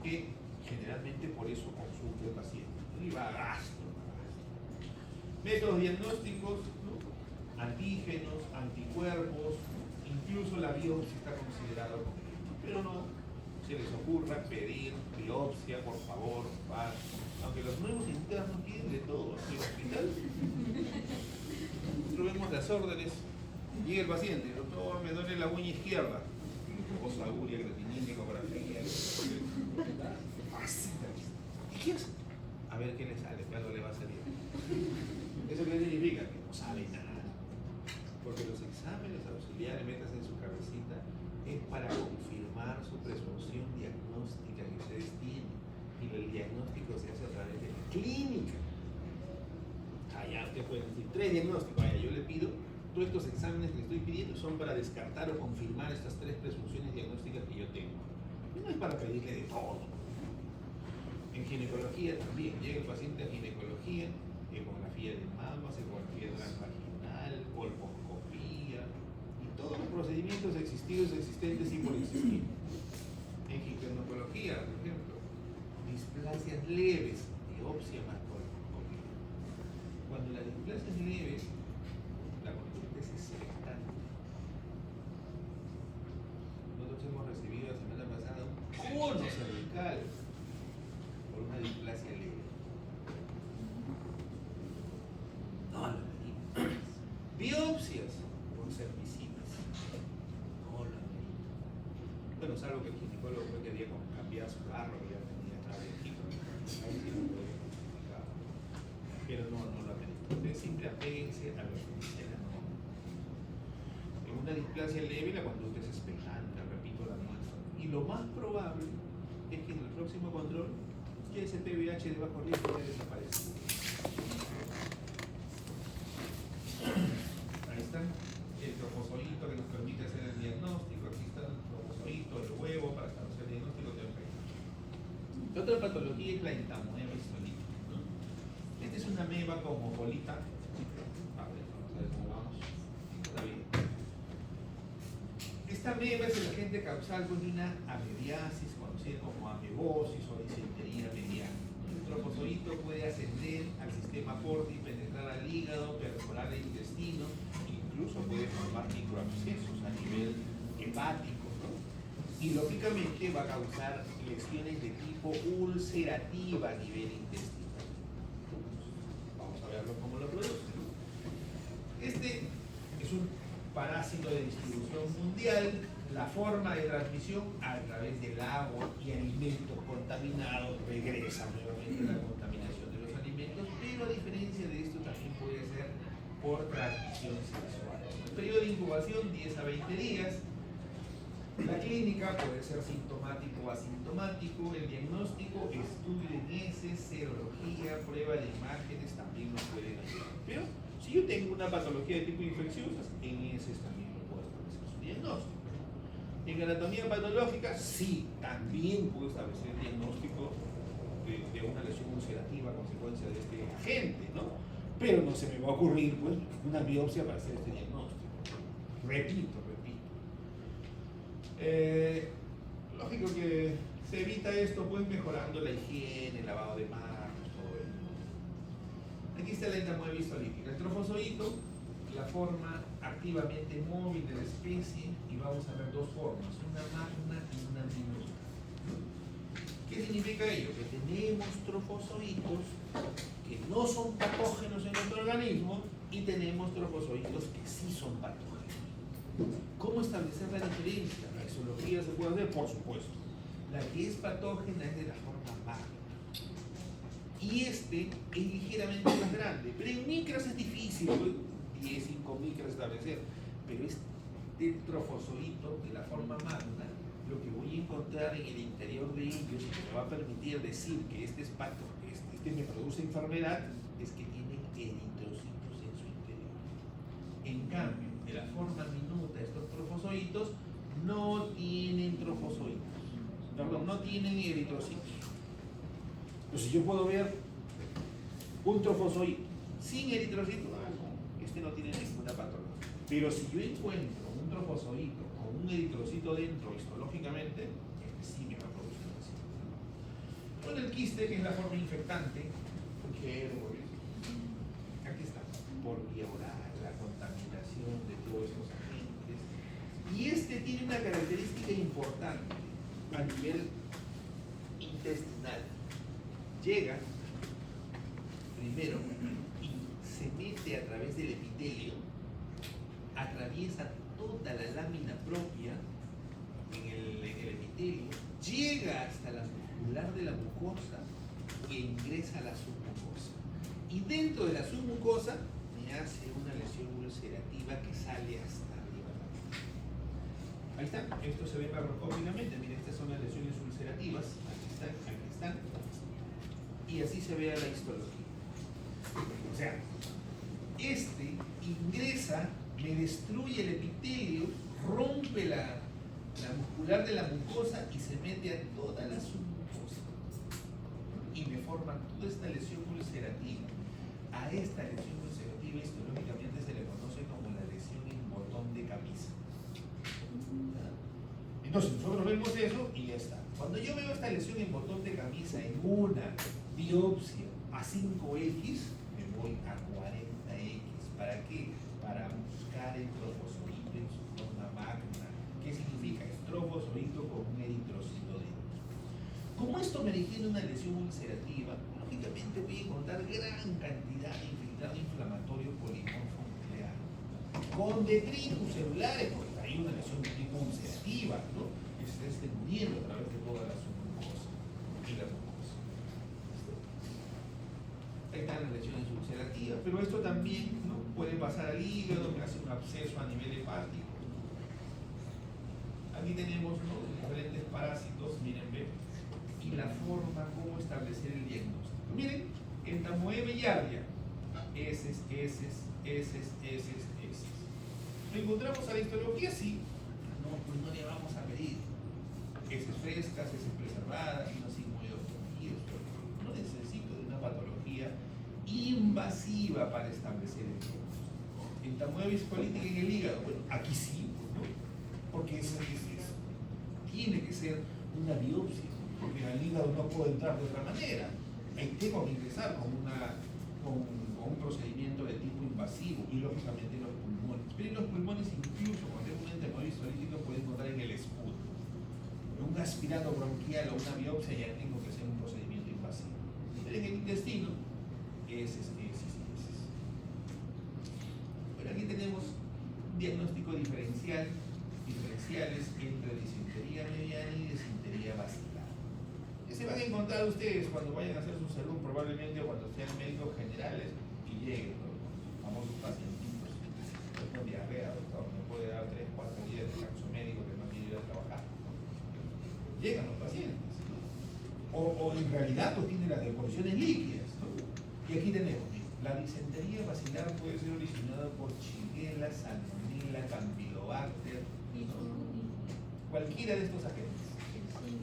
que generalmente por eso consulta el paciente. Y va a gastro. Métodos diagnósticos, ¿no? antígenos, anticuerpos, incluso la biopsia está considerada como delito. Pero no se les ocurra pedir biopsia, por favor, aunque los nuevos internos piden de todo en el hospital. Nosotros vemos las órdenes, llega el paciente, doctor, me duele la uña izquierda, posaduria, creatinina, ecografía, ¿y qué hace? A ver qué le sale, cuándo le va a salir. ¿Eso qué significa? Que no sabe nada. Porque los exámenes auxiliares, metas en su cabecita, es para confirmar su presunción diagnóstica que ustedes tienen. Y el diagnóstico se hace a través de la clínica. Ya ustedes pueden decir 3 diagnósticos. Vaya, yo le pido, todos estos exámenes que le estoy pidiendo son para descartar o confirmar estas 3 presunciones diagnósticas que yo tengo. Y no es para pedirle de todo. En ginecología también, llega el paciente a ginecología, ecografía de mamas, ecografía transvaginal, colposcopía y todos los procedimientos existidos, existentes y por existir. En ginecología, por ejemplo, displasias leves, biopsia más colposcopía. Cuando la displasia es leve, la conducta es expectante. Nosotros hemos recibido la semana pasada un cono cervical por una displasia leve. No lo medimos. Biopsias con cervicitis. No lo medimos. Bueno, salvo que el ginecólogo fue que quería cambiar su barro que ya tenía nada de equipo. Ahí sí lo puede complicar. Pero no lo medimos. Entonces simple apéguense a lo que dice la norma. En una displasia leve la conducta es expectante, repito la muestra. Y lo más probable es que en el próximo control que ese PBH de bajo riesgo ya desaparece. Ahí está el trofozoito que nos permite hacer el diagnóstico. Aquí está el trofozoito, el huevo para establecer el diagnóstico de enfermedad. La otra patología es la entamoeba histolítica. Esta es una ameba como bolita. A ver, vamos a ver cómo vamos. Está bien. Esta ameba es el agente causal de una amebiasis conocida como amebosis o disentería mediana. El trofozoito puede ascender al sistema porti, penetrar al hígado, perforar el intestino, incluso puede formar microabscesos a nivel hepático, ¿no? Y lógicamente va a causar lesiones de tipo ulcerativa a nivel intestinal. Vamos a verlo cómo lo produce, ¿no? Este es un parásito de distribución mundial. La forma de transmisión a través del agua y alimentos contaminados, regresa nuevamente la contaminación de los alimentos, pero a diferencia de esto también puede ser por transmisión sexual. El periodo de incubación 10 a 20 días. La clínica puede ser sintomático o asintomático. El diagnóstico, estudio en heces, serología, prueba de imágenes también nos pueden ayudar. Pero si yo tengo una patología de tipo infecciosa, en heces también lo puedo establecer su diagnóstico. En anatomía patológica, sí, también puedo establecer el diagnóstico de una lesión ulcerativa a consecuencia de este agente, ¿no? Pero no se me va a ocurrir, pues, una biopsia para hacer este diagnóstico. Repito. Lógico que se evita esto, pues, mejorando la higiene, el lavado de manos, todo eso. Aquí está la entamoeba histolítica. El trofozoito, la forma activamente móvil de la especie, y vamos a ver 2 formas, una magna y una minúscula. ¿Qué significa ello? Que tenemos trofozoitos que no son patógenos en nuestro organismo y tenemos trofozoitos que sí son patógenos. ¿Cómo establecer la diferencia? La histología se puede hacer, por supuesto. La que es patógena es de la forma magna. Y este es ligeramente más grande, pero en micras es difícil, 10, 5 micras establecer. Pero este trofozoito de la forma magna, lo que voy a encontrar en el interior de ellos y que me va a permitir decir que este es este me produce enfermedad, es que tienen eritrocitos en su interior. En cambio, de la forma minuta, estos trofozoitos no tienen trofozoitos, perdón, no tienen eritrocitos. Entonces yo puedo ver un trofozoito sin eritrocitos, este no tiene ninguna patología. Pero si yo encuentro un trofozoito con un eritrocito dentro histológicamente, este sí me va a producir una situación. Con el quiste, que es la forma infectante, aquí está, por vía oral. la contaminación de todos esos agentes. Y este tiene una característica importante a nivel intestinal. Llega primero y se mete a través del epitelio, atraviesa toda la lámina propia en el epitelio, llega hasta la muscular de la mucosa e ingresa a la submucosa. Y dentro de la submucosa me hace una lesión ulcerativa que sale hasta arriba. Ahí están, esto se ve macroscópicamente. Miren, estas son las lesiones ulcerativas. Aquí están, aquí están. Y así se ve a la histología. O sea, este ingresa, me destruye el epitelio, rompe la muscular de la mucosa y se mete a toda la submucosa. Y me forma toda esta lesión ulcerativa. A esta lesión ulcerativa histológicamente se le conoce como la lesión en botón de camisa. Entonces nosotros vemos eso y ya está. Cuando yo veo esta lesión en botón de camisa en una biopsia a 5X, me voy a 40X. ¿Para qué? Para buscar el trofozoito en su forma magna. ¿Qué significa? Trofozoito con un eritrocito dentro. Como esto me requiere una lesión ulcerativa, lógicamente voy a encontrar gran cantidad de infiltrado inflamatorio polimorfo nuclear con detritus celulares, porque hay una lesión de tipo ulcerativa, ¿no? Que se está extendiendo a través de toda la submucosa y la mucosa. Ahí están las lesiones ulcerativas, pero esto también, ¿no?, puede pasar al hígado, me hace un absceso a nivel hepático. Aquí tenemos, ¿no?, diferentes parásitos, miren, ven, y la forma como establecer el diagnóstico. Miren, entamoeba-giardia, heces. ¿Lo encontramos a la histología? Sí. No, pues no le vamos a pedir heces frescas, heces preservadas, y no sigmoidoscopías, porque no necesito de una patología invasiva para establecer el diagnóstico. Entamoeba colítica en el hígado, bueno, aquí sí, ¿no?, porque eso tiene que ser una biopsia, porque al hígado no puedo entrar de otra manera. Ahí tengo que ingresar con un procedimiento de tipo invasivo y lógicamente los pulmones. Pero en los pulmones, incluso cuando es un entamoeba histolítico, puede encontrar en el escudo. Un aspirado bronquial o una biopsia ya tengo que hacer un procedimiento invasivo. Pero en el intestino, heces. Bueno, aquí tenemos un diagnóstico diferenciales entre disentería mediana y disentería basilar. ¿Qué se van a encontrar ustedes cuando vayan a hacer su salud, probablemente, o cuando sean médicos generales y lleguen los famosos pacientitos con diarrea? Doctor, me puede dar 3-4 días de descanso médico que no quiere ir a trabajar. Llegan los pacientes, ¿no? O en realidad pues tienen las deposiciones líquidas, ¿no? Y aquí tenemos, la disentería basilar puede ser originada por Shigella, Salmonella, Campylobacter, cualquiera de estos agentes.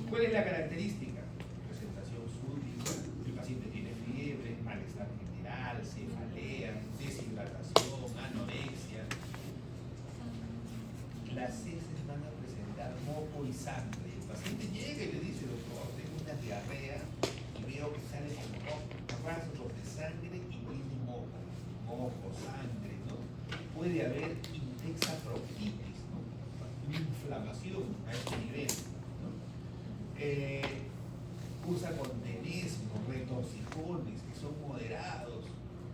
¿Cuál es la característica? Presentación súbita, el paciente tiene fiebre, malestar general, cefalea, deshidratación, anorexia. Las heces van a presentar moco y sangre. El paciente llega y le dice: doctor, tengo una diarrea y veo que sale como rastros de sangre y tiene moco, sangre, ¿no? Puede haber indexaproctitis, ¿no?, inflamación a este nivel, ¿no? Cursa con tenesmo, retorcijones que son moderados.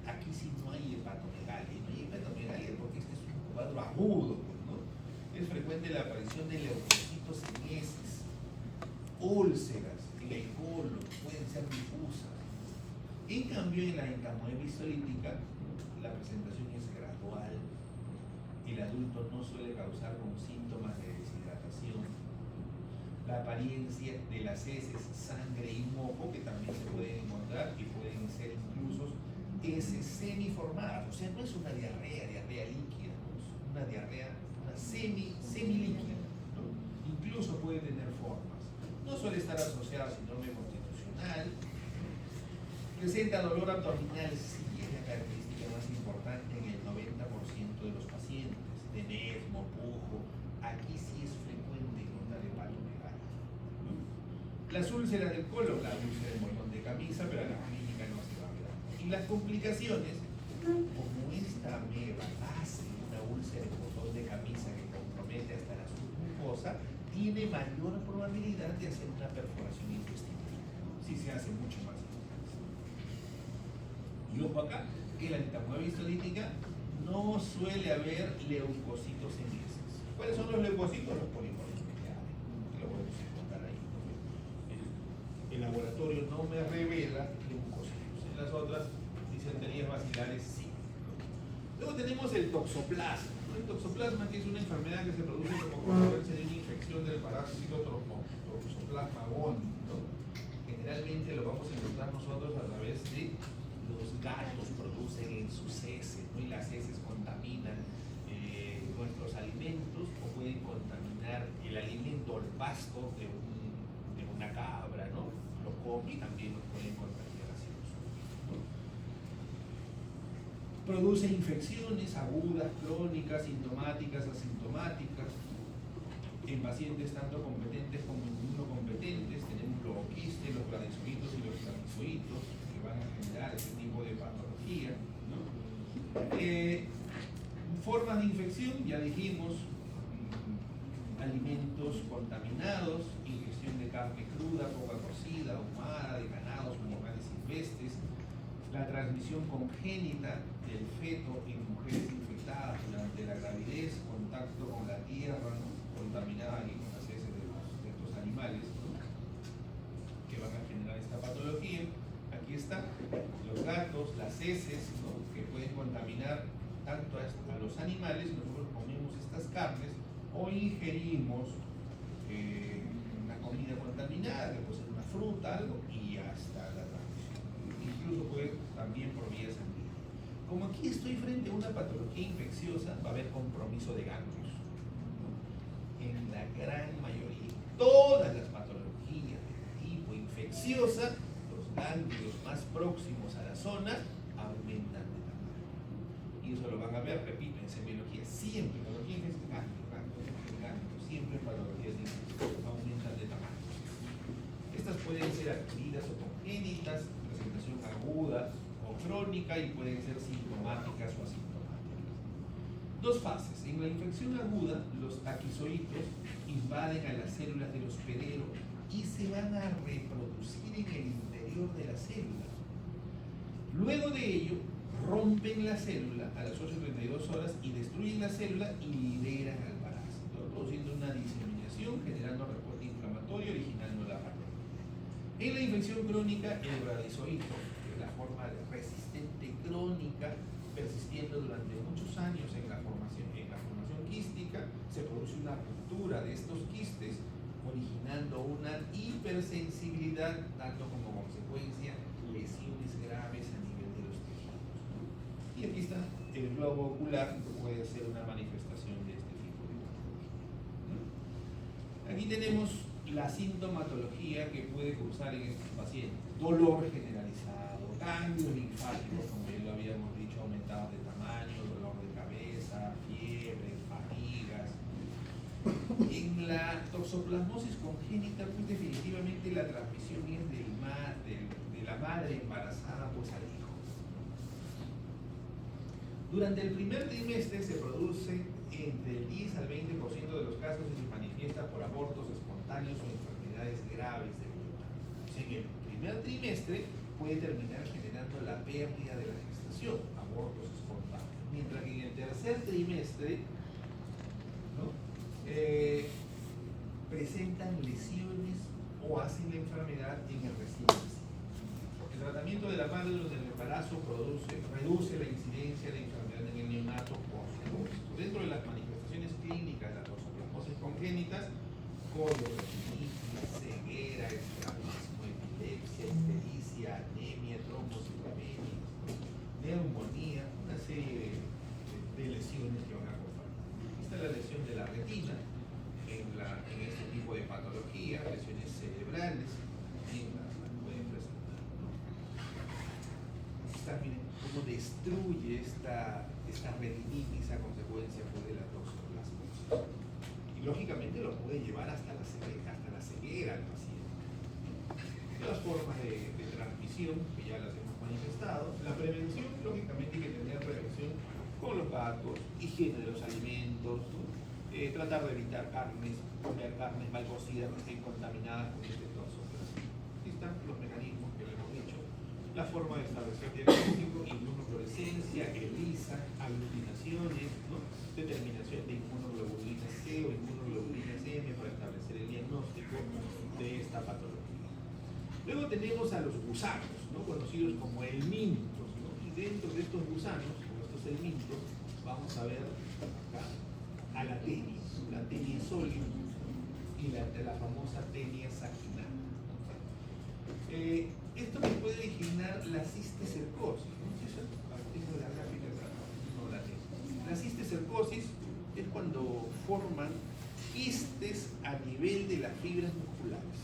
Aquí sí no hay hepatomegalia. No hay hepatomegalia porque este es un cuadro agudo, ¿no? Es frecuente la aparición de leucocitos en heces, úlceras en el colon, pueden ser difusas. En cambio, en la entamoeba histolítica, la presentación es gradual. El adulto no suele causar con síntomas de deshidratación. La apariencia de las heces, sangre y moco, que también se pueden encontrar y pueden ser incluso heces semiformadas. O sea, no es una diarrea líquida, ¿no? Es una diarrea, una semilíquida, ¿no? Incluso puede tener formas. No suele estar asociada a síndrome constitucional. Presenta dolor abdominal, sí, es la característica más importante en el 90% de los pacientes. Tenesmo, pujo, aquí sí es frecuente encontrar hepatomegalia, ¿no? Las úlceras del colon, la úlcera del botón de camisa, pero a la clínica no se va a ver. Y las complicaciones Como esta ameba hace una úlcera en botón de camisa que compromete hasta la submucosa, tiene mayor probabilidad de hacer una perforación intestinal. Si se hace mucho más. Y ojo acá, en la entamueba histolítica no suele haber leucocitos en heces. ¿Cuáles son los leucocitos? Los polimorfos. Lo podemos encontrar ahí. El laboratorio no me revela leucocitos. En las otras disenterías vacilares sí. Luego tenemos el toxoplasma. El toxoplasma, que es una enfermedad que se produce como consecuencia de una infección del parásito Toxoplasma gondii, ¿no? Generalmente lo vamos a encontrar nosotros a través de los gatos producen en sus heces, ¿no? Y las heces contaminan nuestros alimentos o pueden contaminar el alimento o el pasto de una cabra, ¿no? Lo come y también nos pueden contaminar así nosotros, ¿no? Produce infecciones agudas, crónicas, sintomáticas, asintomáticas en pacientes tanto competentes como inmunocompetentes. Tenemos los quistes, los cladizoitos y los clamizoitos que van a generar ese tipo de patología, ¿no? Formas de infección, ya dijimos, alimentos contaminados, ingestión de carne cruda, poca cocida, ahumada, de ganados o animales silvestres, la transmisión congénita del feto en mujeres infectadas durante la gravidez, contacto con la tierra, ¿no? Contaminada y con las heces de estos animales, ¿no? Que van a generar esta patología. Aquí está, los gatos, las heces, ¿no? Que pueden contaminar tanto a los animales. Nosotros comemos estas carnes o ingerimos una comida contaminada, que puede ser una fruta, algo, y hasta la transmisión. Incluso puede también por vía sanguínea. Como aquí estoy frente a una patología infecciosa, va a haber compromiso de ganglios, ¿no? En la gran mayoría, todas las patologías de tipo infecciosa, los ganglios más próximos a la zona aumentan de tamaño. Y eso lo van a ver, repito, en semiología, siempre, patología infecciosa, ganglios, siempre patologías infecciosas aumentan de tamaño. Estas pueden ser adquiridas o congénitas, presentación aguda o crónica, y pueden ser sintomáticas o asintomáticas. Dos fases. En la infección aguda, los taquizoitos invaden a las células del hospedero y se van a reproducir en el interior de la célula. Luego de ello, rompen la célula a las 8:32 horas y destruyen la célula y liberan al parásito, produciendo una diseminación, generando reporte inflamatorio, originando la patología. En la infección crónica, el bradizoito, que es la forma resistente crónica, persistiendo durante muchos años en la formación quística, se produce una ruptura de estos quistes, originando una hipersensibilidad, dando como consecuencia lesiones graves a nivel de los tejidos, ¿no? Y aquí está el globo ocular, que puede ser una manifestación de este tipo de patología, ¿no? Aquí tenemos la sintomatología que puede causar en estos pacientes: dolor generalizado, ganglios linfáticos, como ya lo habíamos dicho, aumentados de tamaño, dolor de cabeza, fiebre, fatigas. En la toxoplasmosis congénita, pues definitivamente la transmisión es de la madre embarazada pues al hijo. Durante el primer trimestre se produce entre el 10 al 20% de los casos y se manifiesta por abortos espontáneos o enfermedades graves del humano. O sea, en el primer trimestre puede terminar generando la pérdida de la gestación, abortos espontáneos. Mientras que en el tercer trimestre, ¿no? Presentan lesiones o hacen la enfermedad en el recién nacido. El tratamiento de la madre durante el embarazo reduce la incidencia de enfermedad en el neonato por supuesto. Dentro de las manifestaciones clínicas de la toxoplasmosis congénitas, colorecinitis, ceguera, estrabismo, epilepsia, ictericia, anemia, trombocitopenia, neumonía, una serie de lesiones que van a acompañar. Esta es la lesión de la retina en este tipo de patología, lesiones cerebrales, también las pueden presentar, ¿no? Está, miren, cómo destruye esta retinitis a consecuencia pues, de la toxoplasmosis. Y lógicamente lo puede llevar hasta la ceguera al paciente. Las formas de transmisión prevención, que ya las hemos manifestado. La prevención, lógicamente, hay que tener prevención con los gatos, higiene de los alimentos, ¿no? Tratar de evitar comer carnes mal cocidas que estén contaminadas con este tóxico. Aquí están los mecanismos que le hemos dicho. La forma de establecer diagnóstico, inmunofluorescencia, ELISA, aglutinaciones, ¿no? Determinación de inmunoglobulina C o inmunoglobulina M para establecer el diagnóstico de esta patología. Luego tenemos a los gusanos, ¿no? Conocidos como helmintos, ¿no? Y dentro de estos gusanos, o estos helmintos, vamos a ver acá a la tenia solium y la famosa tenia saginata. Esto me puede originar la cisticercosis, ¿no? Tengo la gráfica acá, no la tengo. La cisticercosis es cuando forman quistes a nivel de las fibras musculares.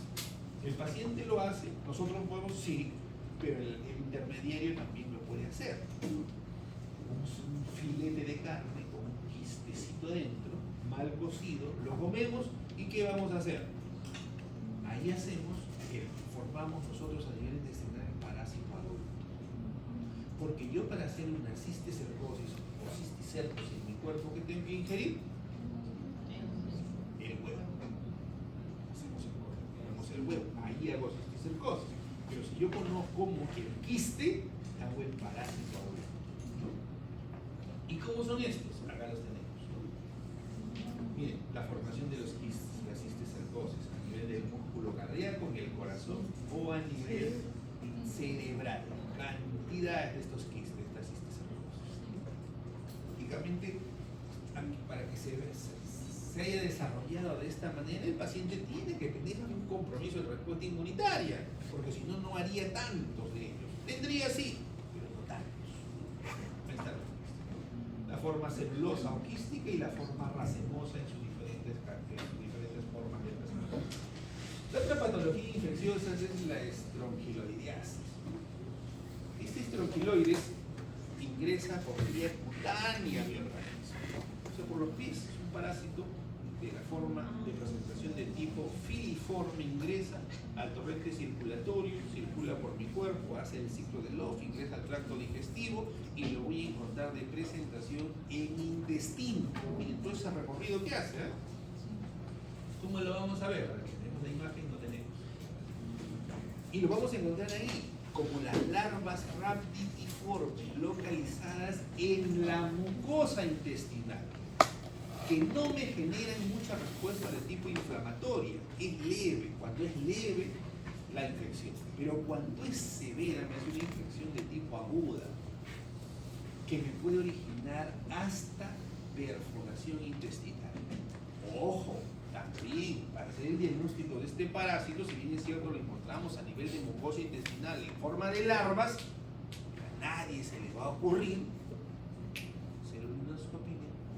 El paciente lo hace, nosotros podemos sí, pero el intermediario también lo puede hacer. Un filete de carne con un quistecito dentro, mal cocido, lo comemos y ¿qué vamos a hacer? Ahí hacemos que formamos nosotros a nivel intestinal el parásito adulto. Porque yo para hacer una cisticercosis o cisticercos en mi cuerpo, ¿qué tengo que ingerir? El huevo. Hacemos el huevo, ahí hago cisticercosis. Pero si yo como el quiste, hago el parásito adulto, ¿no? ¿Y cómo son estos? Acá los tenemos, ¿no? Miren, la formación de los quistes, la cisticercosis a nivel del músculo cardíaco, en el corazón o a nivel cerebral. Cantidad de estos quistes, estas cisticercosis. Lógicamente, para que se haya desarrollado de esta manera, el paciente tiene que tener un compromiso de respuesta inmunitaria, porque si no, no haría tantos de ellos. Tendría sí, pero no tantos. Ahí está la forma celulosa o quística y la forma racemosa en sus diferentes formas de presentación. La otra patología infecciosa es la estronquiloidiasis. Este estronquiloides ingresa por vía cutánea a mi organismo. O sea, por los pies, es un parásito de la forma de presentación de tipo filiforme, ingresa al torrente circulatorio, circula por mi cuerpo, hace el ciclo de Love, ingresa al tracto digestivo y lo voy a encontrar de presentación en intestino. Miren todo ese recorrido que hace, ¿eh? ¿Cómo lo vamos a ver? Tenemos la imagen, no tenemos. Y lo vamos a encontrar ahí, como las larvas rhabditiformes localizadas en la mucosa intestinal, que no me generan mucha respuesta de tipo inflamatoria. Es leve, cuando es leve la infección, pero cuando es severa, me hace una infección de tipo aguda, que me puede originar hasta perforación intestinal. Ojo, también para hacer el diagnóstico de este parásito, si bien es cierto lo encontramos a nivel de mucosa intestinal en forma de larvas, a nadie se le va a ocurrir hacer una endoscopia,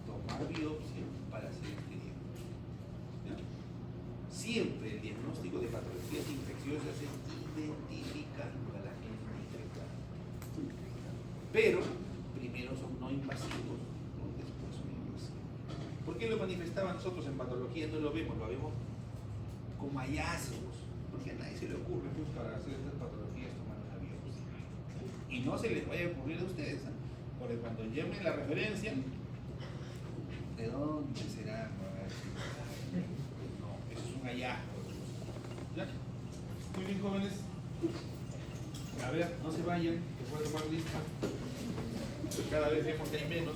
tomar biopsia para hacer este diagnóstico. ¿Ya? Siempre el diagnóstico de patologías infecciosas es identificando a la gente infectada. Pero primero son no invasivos, ¿no? Después son invasivos. ¿Por qué lo manifestaba nosotros en patología? No lo vemos como hallazgos, porque a nadie se le ocurre pues, para hacer estas patologías tomar una biopsia. Y no se les vaya a ocurrir a ustedes, ¿eh? Porque cuando llamen la referencia, ¿de dónde será? No, eso es un hallazgo. ¿Ya? Muy bien, jóvenes. A ver, no se vayan, que pueden tomar lista. Cada vez vemos que hay menos.